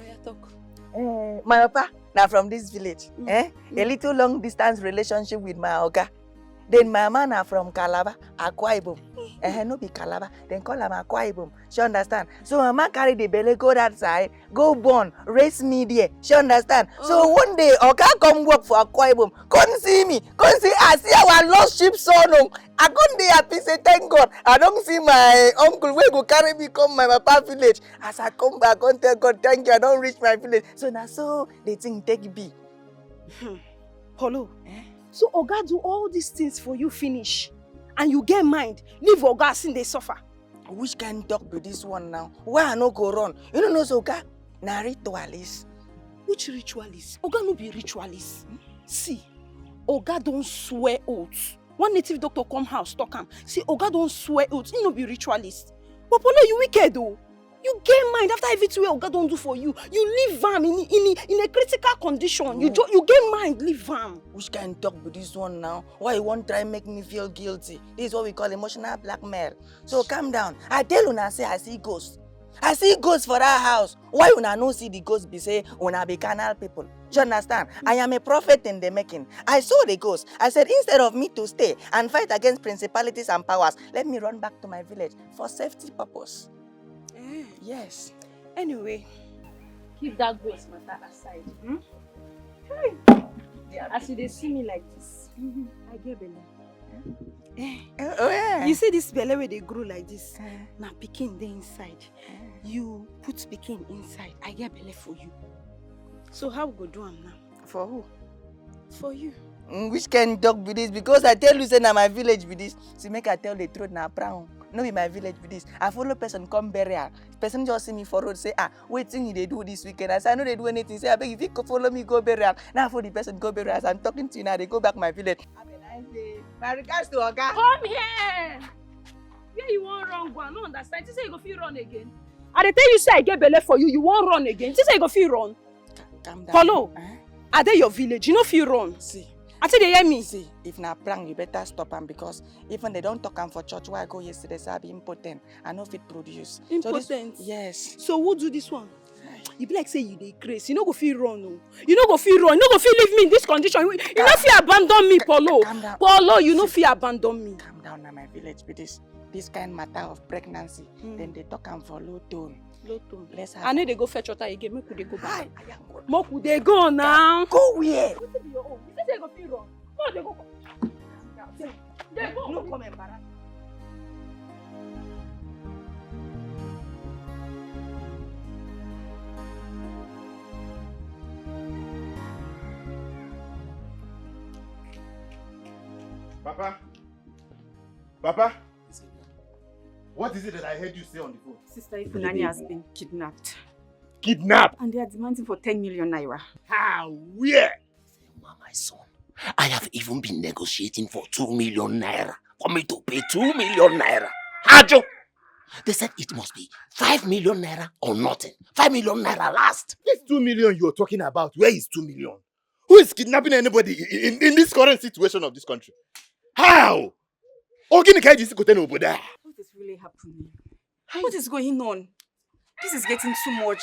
My papa na from this village. A little long distance relationship with my Oga. Then my mama na from Calabar, Akwa Ibom. No be Calabar, then call am Akwa Ibom. She understand? So mama carry the belly, go that side, go born, raise me there. She understand? So one day, Oga come work for Akwa Ibom. Come see me, come see, I see our lost sheep son. I come there happy, say thank God. I don't see my uncle wey go carry me come my papa village. As I come back, I tell God thank you, I don't reach my village. So now so the thing take be. Polo. So Oga do all these things for you finish. And you get mind, leave Oga sin they suffer. Which kind talk be this one now? Why I no go run? You don't know so Oga na ritualist. Which ritualist? Oga no be ritualist. See, Oga don't swear oaths. One native doctor come house talk am. See, Oga don't swear oaths. He no be ritualist. But Polo, you wicked though. You get mind after everything Oga don't do for you. You leave am in a critical condition. You get mind, leave am. Which kind talk be this one now? Why you won't try make me feel guilty? This is what we call emotional blackmail. So calm down. I tell una say I see ghosts. I see ghosts for that house. Why una no see the ghosts be say una be carnal people? Do you understand? I am a prophet in the making. I saw the ghost. I said instead of me to stay and fight against principalities and powers, let me run back to my village for safety purpose. Yes. Anyway, keep that ghost matter aside. As you see me like this, I get belly. Oh yeah. You see this belly where they grow like this? Now pikin they inside. You put pikin inside. I get belly for you. So how we go do am now? For who? For you. Which kind dog be this? Because I tell you say na my village be this. See make I tell the truth na brown. No be my village be this. I follow person come burial. Person just see me for road say waiting they do this weekend. I say I know they do anything. Say I beg if you follow me go burial. Now for the person go burial. As I'm talking to you now, they go back my village. Have a nice day. My regards to Oga. Come here. Where you want run go? I no understand. You say you go feel run again. I dey tell you say I get belly for you. You won't run again. You say you go feel run. Calm down. Follow. Are they your village? You know feel run. See. I say they hear me. See, if na prank, you better stop them because even they don't talk am for church where I go yesterday, say I be impotent. I know fit produce. Impotent? So yes. So who do this one? You be like say you dey crazy. You no go feel run, no. You no go feel run. You no go feel leave me in this condition. You no feel abandon me, Polo. Calm down. Polo, you no feel abandon me. Calm down na my village be this kind matter of pregnancy. Then they talk am for low tone. Low tone. Let's have I know they go fetch water again. Make they go back. Make they go now. Go where? What be your own? You say you go feel run. No, they go. They go. No come embarrass. Papa? What is it that I heard you say on the phone? Sister Ifunanya has been kidnapped. Kidnapped? And they are demanding for 10 million naira. How? Where? My son, I have even been negotiating for 2 million naira for me to pay 2 million naira. Hajo! They said it must be 5 million naira or nothing. 5 million naira last. This 2 million you're talking about, where is 2 million? Who is kidnapping anybody in this current situation of this country? How? What is really happening? What is going on? This is getting too much.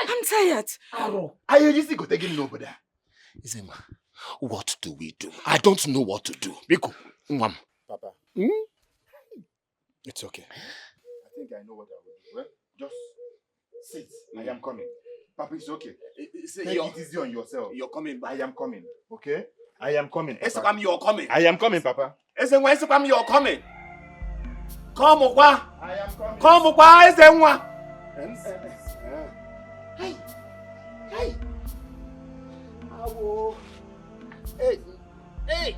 I'm tired. Izema, what do we do? I don't know what to do. Biko, Papa. It's okay. I think I know what I will do. Well, just sit. I am coming. Papa, it's okay. Take it easy on yourself. You're coming back. I am coming. Okay? I am coming. Esokam, you're coming. I am coming, Papa. Esokam, you're coming. Come kwa. I am coming. Come kwa ezenwa. Hey. Hey. Awo. Hey. Hey.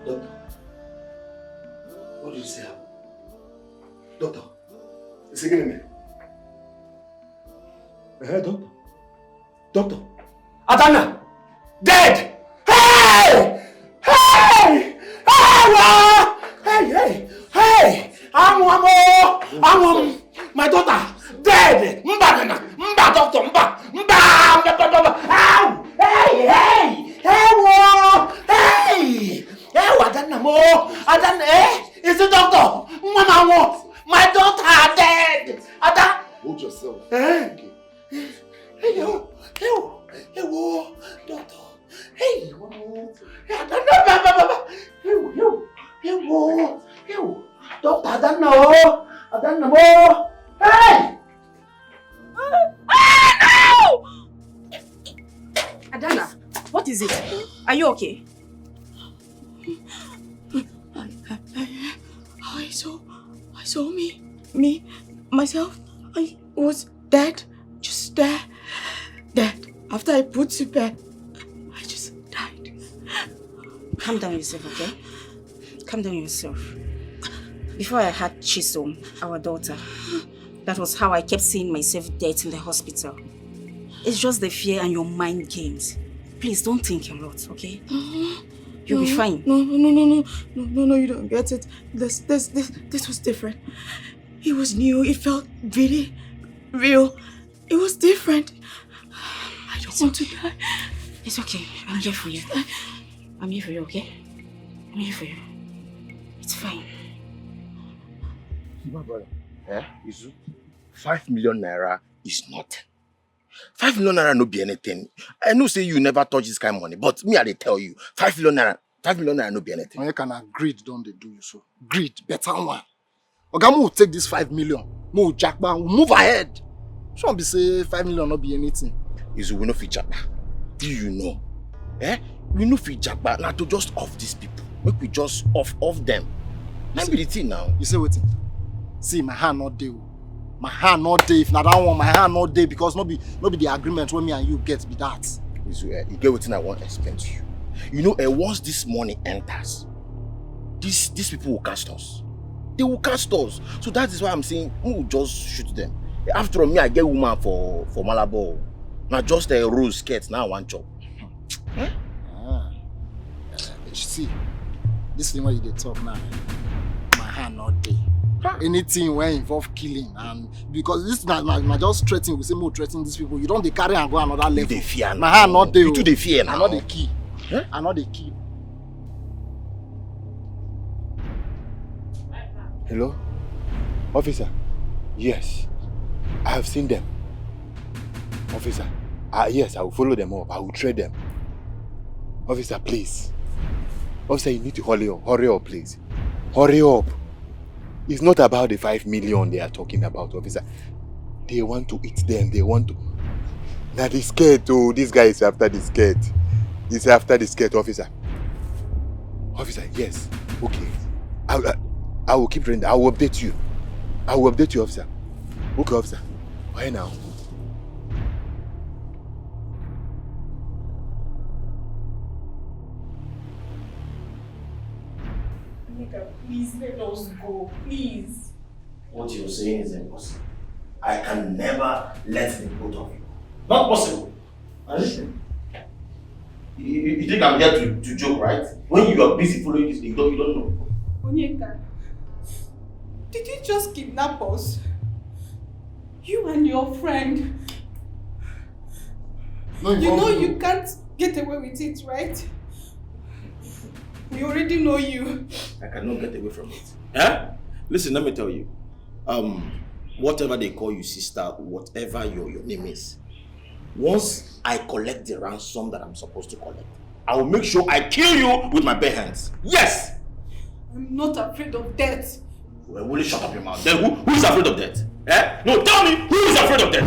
Doctor, what do you say? Doctor, is it me? Doctor. Doctor. Adana! Dead! Hey! Hey! Hey! Hey! I'm my daughter! Dead! Mba, doctor! Mba! Ow! Hey! Adana mo! Adana, is it doctor? Mama, my daughter dead! Adana! Hold yourself. Okay. Hey, doctor. Hey, doctor, I don't know. Hey! No! Adana, what is it? Are you okay? I saw myself. I was dead, just there, dead. After I put to bed, I just died. Calm down yourself, okay? Calm down yourself. Before I had Chisom, our daughter, that was how I kept seeing myself dead in the hospital. It's just the fear and your mind games. Please don't think a lot, okay? You'll be fine. No, you don't get it. This was different. It was new. It felt really real. It was different. I don't want to die. It's okay. I'm here for you. I'm here for you, okay? I'm here for you. It's fine. My brother, Izu, 5 million naira is nothing. 5 million naira no be anything. I know say you never touch this kind of money, but me I dey tell you, 5 million naira no be anything. You can greed, don't they do you so? Greed, better one. Oga will take this 5 million. Mo jackba, we'll move ahead. Shouldn't be say 5 million not be anything. Izu, we no fit jackba. Do you know? We no fit jackba. Now to just off these people. Make we just off them. That be the thing now. You say what? See, my hand not day. My hand not day. If not that one, my hand not day because no be the agreement when me and you get be that. Izu, you get what I want to explain to you. You know, once this money enters, these people will cast us. They will cast us. So that is why I'm saying we will just shoot them. After all, me, I get woman for Malabo. Not just a rose skirt, now one job. You see, this thing where you talk now, my hand not day. Anything where involve killing and because this na just threatening, we say more threatening these people. You don't they carry and go another level. They fear. My hand not day. You do they fear now. I'm not the key. I'm not the key. Hello? Officer? Yes. I have seen them. Officer? Yes, I will follow them up. I will trade them. Officer, please. Officer, you need to hurry up. Hurry up, please. Hurry up. It's not about the 5 million they are talking about, officer. They want to eat them. They want to... Now the skirt, oh, this guy is after the skirt. He's after the skirt, officer. Officer, yes. Okay. I will keep training. I will update you. I will update you, officer. Okay, officer. Why now? Please let us go, please. What you're saying is impossible. I can never let the both of you. Not possible. You think I'm here to joke, right? When you are busy following this thing, you don't know. Onyeka, did you just kidnap us? You and your friend. No, you know you can't get away with it, right? We already know you. I cannot get away from it. Listen, let me tell you. Whatever they call you, sister, whatever your name is, once I collect the ransom that I'm supposed to collect, I will make sure I kill you with my bare hands. Yes! I'm not afraid of death. Well, will you shut up your mouth? Then who is afraid of death? Eh? No, tell me, who is afraid of death?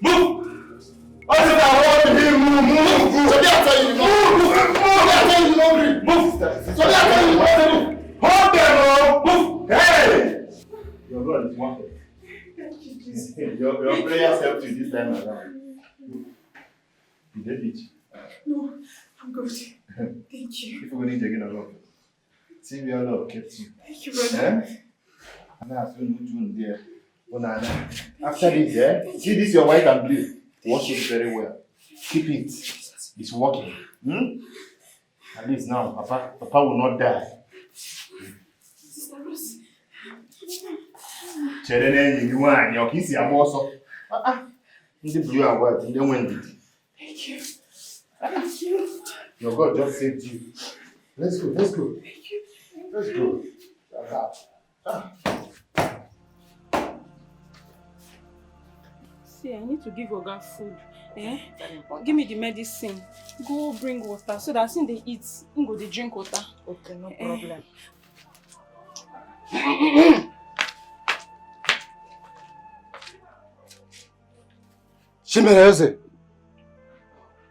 Move! I said I want him move! So they are telling you move! So they are telling you hold them! Move! Hey! Your Lord is wanted. Your prayers helped you this time around. You did it. No, I'm good. Thank you. If we're going to get a lot. See, we are not kept you. Thank you, brother. After this, see this your white and blue. Wash it very well. Keep it. It's working. At least now, Papa will not die. Sister Rose. You want your kiss your boss. The blue and white, and then when did. Thank you. Thank you. Your God just saved you. Let's go. Thank you. Let's go. See, I need to give Oga food. Give me the medicine. Go bring water so that when they eat, go they drink water. Okay, no problem. Chimereze,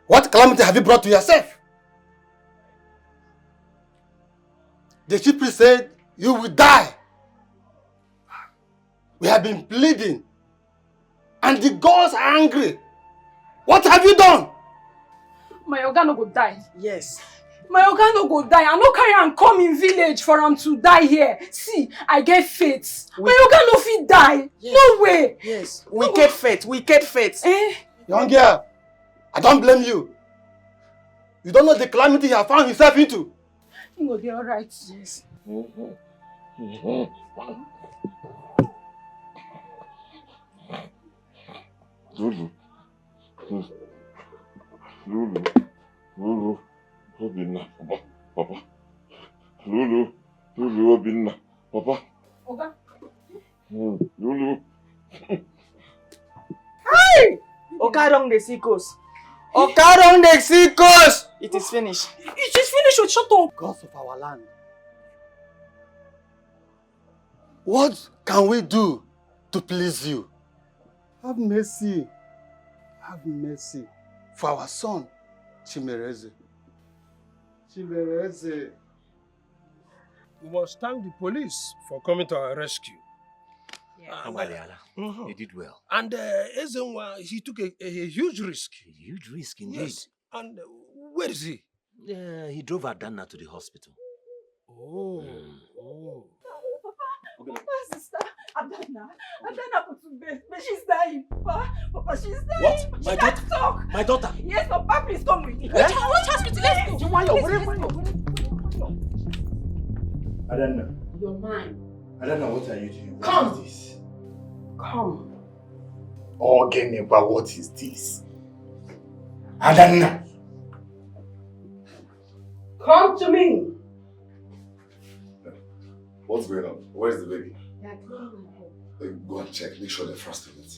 what calamity have you brought to yourself? The chief priest said you will die. We have been pleading, and the gods are angry. What have you done? My Oga no go die. Yes. My Oga no go die. I no carry am come in village for him to die here. See, I get faith. My Oga no fit die. Yes. No way. Yes. Wicked faith. Young girl, I don't blame you. You don't know the calamity he has found himself into. He will be alright. Yes. Lulu, Obinna, Papa. Lulu, Obinna, Papa. Oga. Lulu. Hey! Okarong the Sikos. Okarong the Sikos! It is finished. It is finished, shut up. Gods of our land. What can we do to please you? Have mercy. Have mercy for our son, Chimereze. Chimereze. We must thank the police for coming to our rescue. You did well. And Ezenwa, he took a huge risk. A huge risk indeed. Yes. And where is he? He drove Adana to the hospital. Oh. Papa, sister, Adana put to bed, but she's dying. Papa, she's dying. What? She can't talk. My daughter? Yes, Papa, please come with me. Eh? Which hospital? Let's go. Adana. You're mine. Adana, what are you doing? Come. What is this? Come. Ogeneba, what is this? Adana. Come to me. What's going on? Where's the baby? Yeah, Go and check. Make sure they're fast with it.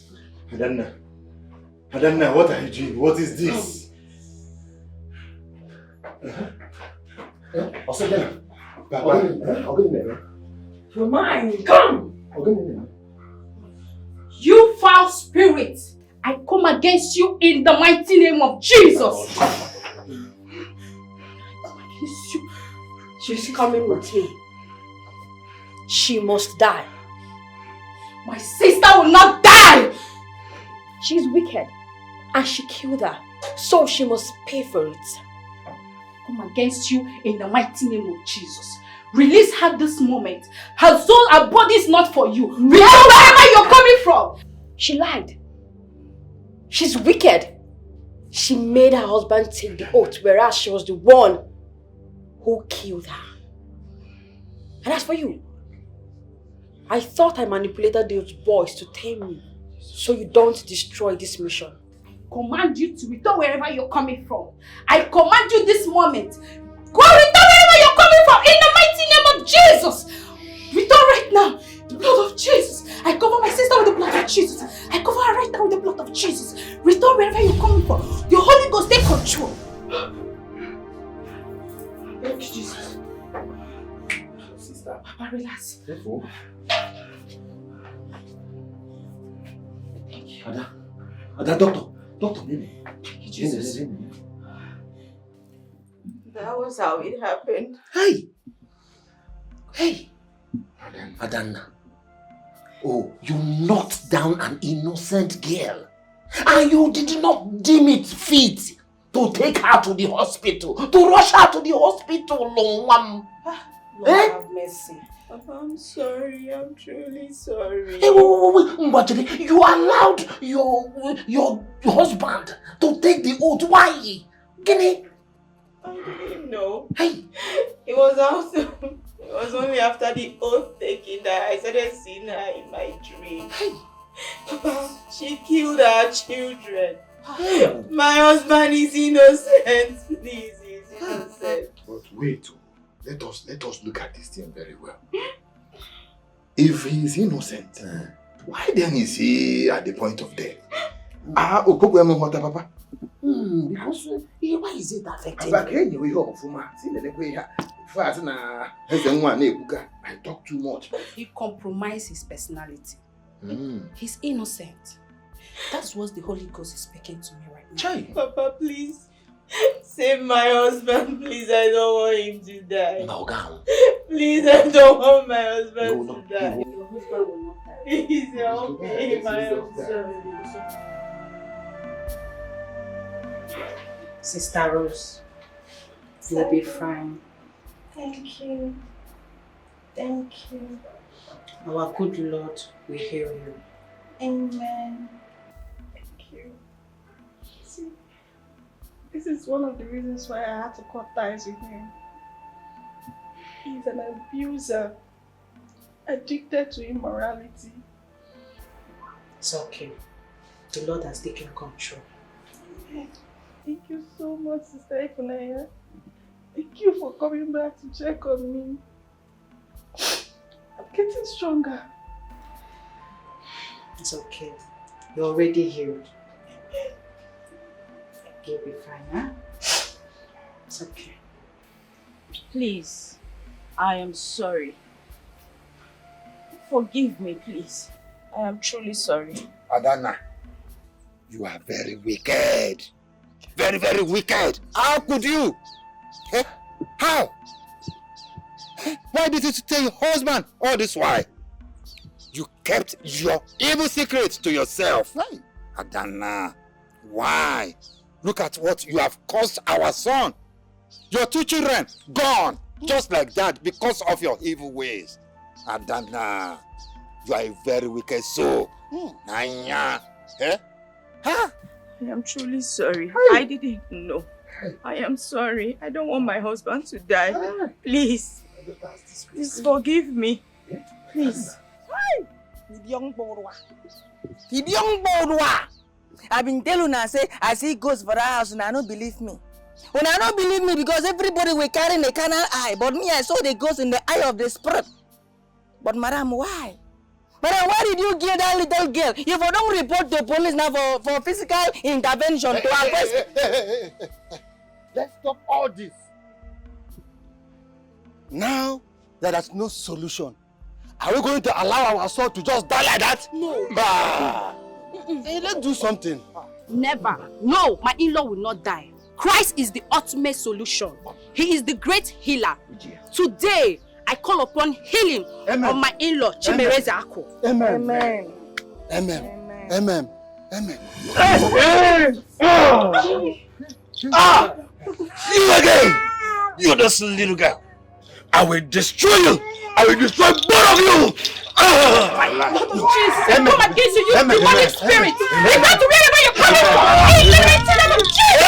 Adana, what are you doing? What is this? You're mine. Come. You foul spirit, I come against you in the mighty name of Jesus. I come against you. She's coming with me. She must die. My sister will not die. She's wicked and she killed her, so she must pay for it. I come against you in the mighty name of Jesus. Release her this moment. Her soul, her body is not for you. Release wherever you're coming from. She lied. She's wicked. She made her husband take the oath, whereas she was the one who killed her. And as for you, I thought I manipulated those boys to tame you, so you don't destroy this mission. I command you to return wherever you're coming from. I command you this moment. Go return wherever you're coming from in the mighty name of Jesus. Return right now. The blood of Jesus. I cover my sister with the blood of Jesus. I cover her right now with the blood of Jesus. Return wherever you're coming from. Your Holy Ghost, take control. Thank you, Jesus. Sister, Papa, relax. Careful. Ada, doctor, baby. Jesus. That was how it happened. Hey! Adanna. Oh, you knocked down an innocent girl. And you did not deem it fit to take her to the hospital. To rush her to the hospital, Longwam. Lord have mercy. Papa, I'm sorry. I'm truly sorry. Hey, wait. You allowed your husband to take the oath. Why? Guinea? I didn't know. Hey! It was only after the oath taking that I started seeing her in my dream. Hey! Papa, she killed our children. Hey. My husband is innocent. Please, he's innocent. But wait, let us look at this thing very well. If he is innocent, why then is he at the point of death? Papa. Because why is it affecting I talk too much. He compromised his personality. He's innocent. That's what the Holy Ghost is speaking to me right now. Papa, please. Save my husband, please. I don't want him to die. Please, I don't want my husband to die. Your husband will not die. Please help me, my husband. Sister Rose, you'll be fine. Thank you. Thank you. Our good Lord will heal you. Amen. Thank you. See, this is one of the reasons why I had to cut ties with him. He's an abuser, addicted to immorality. It's okay. The Lord has taken control. Thank you so much, Sister Ifunaya. Thank you for coming back to check on me. I'm getting stronger. It's okay. You're already healed. You'll be fine, huh? It's okay. Please, I am sorry. Forgive me, please. I am truly sorry. Adanna, you are very wicked. Very, very wicked. How could you? How? Why did you tell your husband all this while? You kept your evil secrets to yourself. Why? Adanna, why? Look at what you have caused our son. Your 2 children gone. Just like that because of your evil ways. Adanna, you are a very wicked soul. Nanya. I am truly sorry. I didn't know. I am sorry. I don't want my husband to die. Please. Please forgive me. Please. I've been telling her, say, I see ghosts for our house and I don't believe me. When I don't believe me because everybody will carry the carnal eye, but me, I saw the ghost in the eye of the spirit. But madam, why? Madam, why did you give that little girl? If I don't report to police now for physical intervention to arrest. Let's stop all this. Now that there's no solution, are we going to allow our son to just die like that? No. Hey, let's do something. Never. No, my in-law will not die. Christ is the ultimate solution. He is the great healer. Today, I call upon healing of my in-law, Chimereze Ako. Amen. Amen. Amen. Amen. Amen. You again! You this little girl! I will destroy you! I will destroy both of you! Jesus, I come against you, demonic spirit! Return to wherever you're coming from! In the mighty name of Jesus!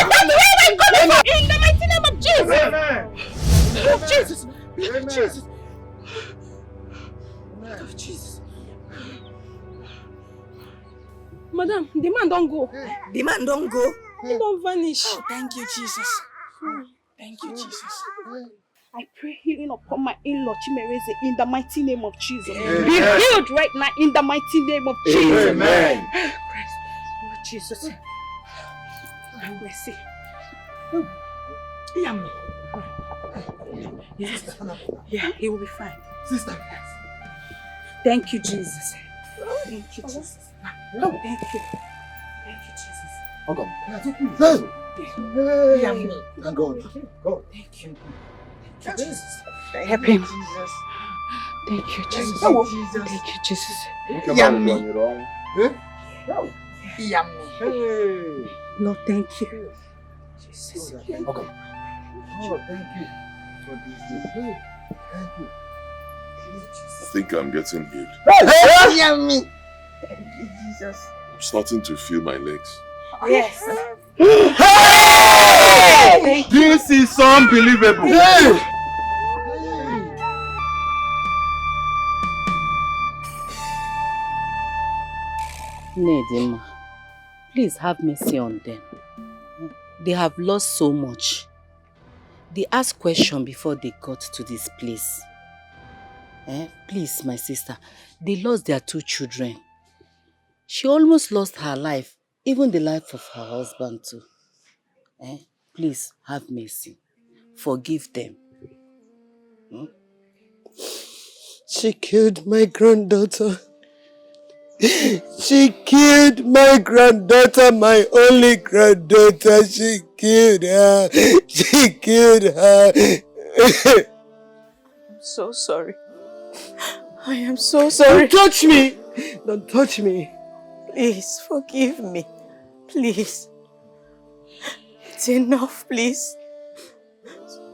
Return to wherever you're coming from! In the mighty name of Jesus! Oh, Jesus! Jesus! Oh, Jesus! Madam, the man don't go. The man don't go? He don't vanish. Oh, thank you, Jesus. Thank you, Jesus. I pray healing upon my in-law Chimereze in the mighty name of Jesus. Amen. Be healed right now in the mighty name of Jesus. Amen. Christ, Lord Jesus. Have mercy. Yeah, he will be fine. Sister. Thank you, Jesus. Thank you, Jesus. Thank you. Thank you, Jesus. Okay. Thank God. God. Thank you. Thank you, Jesus. Help him. Jesus. Thank you, Jesus. Thank you, Thank you, Jesus. Yummy. Yummy. Lord, thank you. Jesus. Okay. Oh, thank you for this. Thank you. I think I'm getting healed. Yummy. Thank you, Jesus. I'm starting to feel my legs. Yes. Hey! This is unbelievable. Hey! Nedima, please have mercy on them. They have lost so much. They asked questions before they got to this place. Please, my sister, they lost their 2 children. She almost lost her life, even the life of her husband too. Please have mercy. Forgive them. She killed my granddaughter. She killed my granddaughter, my only granddaughter. She killed her. She killed her. I'm so sorry. I am so sorry. Don't touch me. Don't touch me. Please, forgive me. Please. It's enough, please.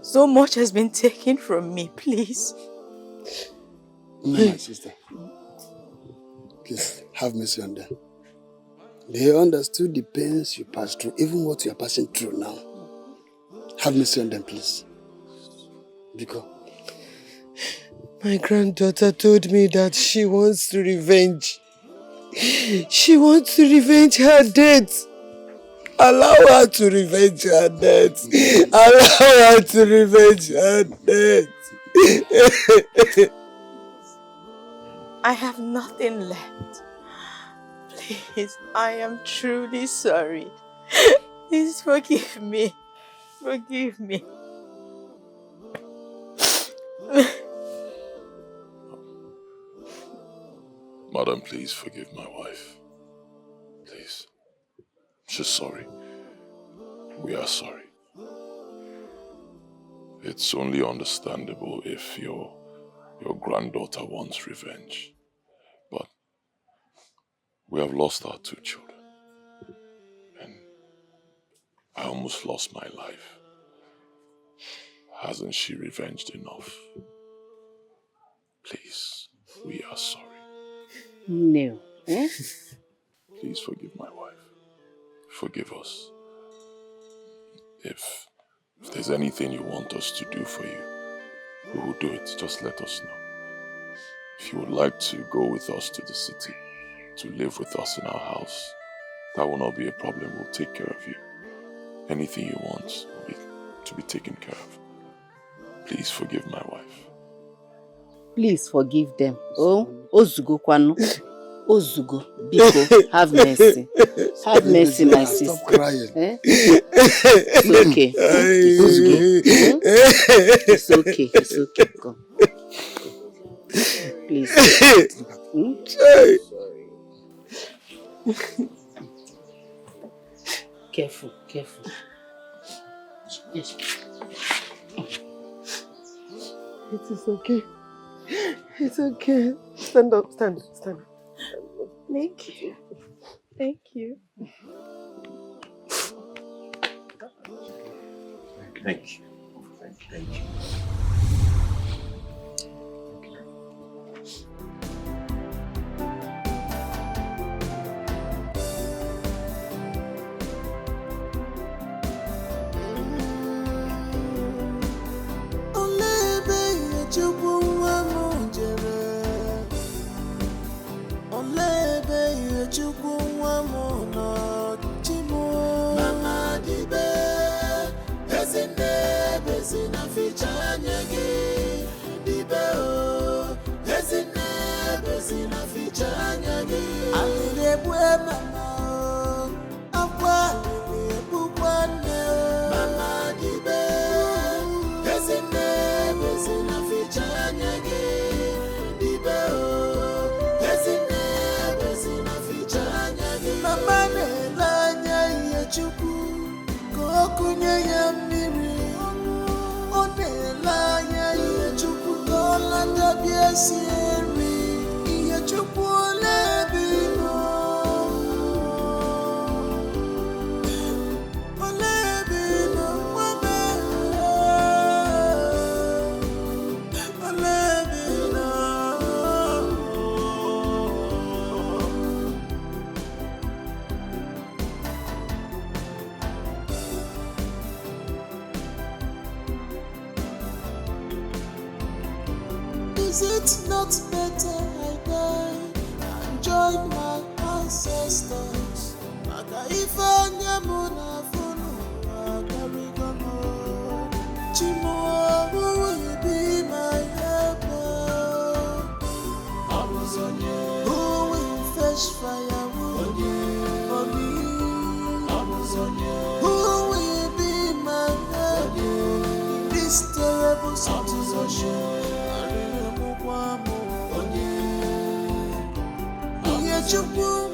So much has been taken from me, please. My sister, please have mercy on them. They understood the pains you passed through, even what you are passing through now. Have mercy on them, please. Because my granddaughter told me that she wants to revenge. She wants to revenge her death. Allow her to revenge her death. Allow her to revenge her death. I have nothing left. Please, I am truly sorry. Please forgive me. Forgive me. Madam, please forgive my wife. Please. She's sorry. We are sorry. It's only understandable if your granddaughter wants revenge. But we have lost our 2 children. And I almost lost my life. Hasn't she revenged enough? Please, we are sorry. No. Please forgive my wife. Forgive us. If there's anything you want us to do for you, we will do it. Just let us know. If you would like to go with us to the city, to live with us in our house, that will not be a problem. We'll take care of you. Anything you want to be taken care of. Please forgive my wife. Please forgive them. Oh, Ozugo Kwanu. Ozugo, Biko, have mercy. Have mercy, my sister. Stop crying. It's okay. It's okay. It's okay. Go. Please. Careful. Yes. It is okay. It's okay. Stand up. Stand. Thank you. Thank you. Thank you. Thank you. Mama dibe, ezine bezina fichanya. mama akwa bukwane mama dibe bezina fichanya ge dibe bezina fichanya ge mama ne lanya ye chuku kokunye ya miri one lanya ye chuku kolanda biesieri ye chuku lebino Is it not better I die and join my ancestors? Maka ifanya muna funu akarigomo. Chimo, who will be my helper? Who will fetch firewood for me? Who will be my helper in this terrible situation? Chukwu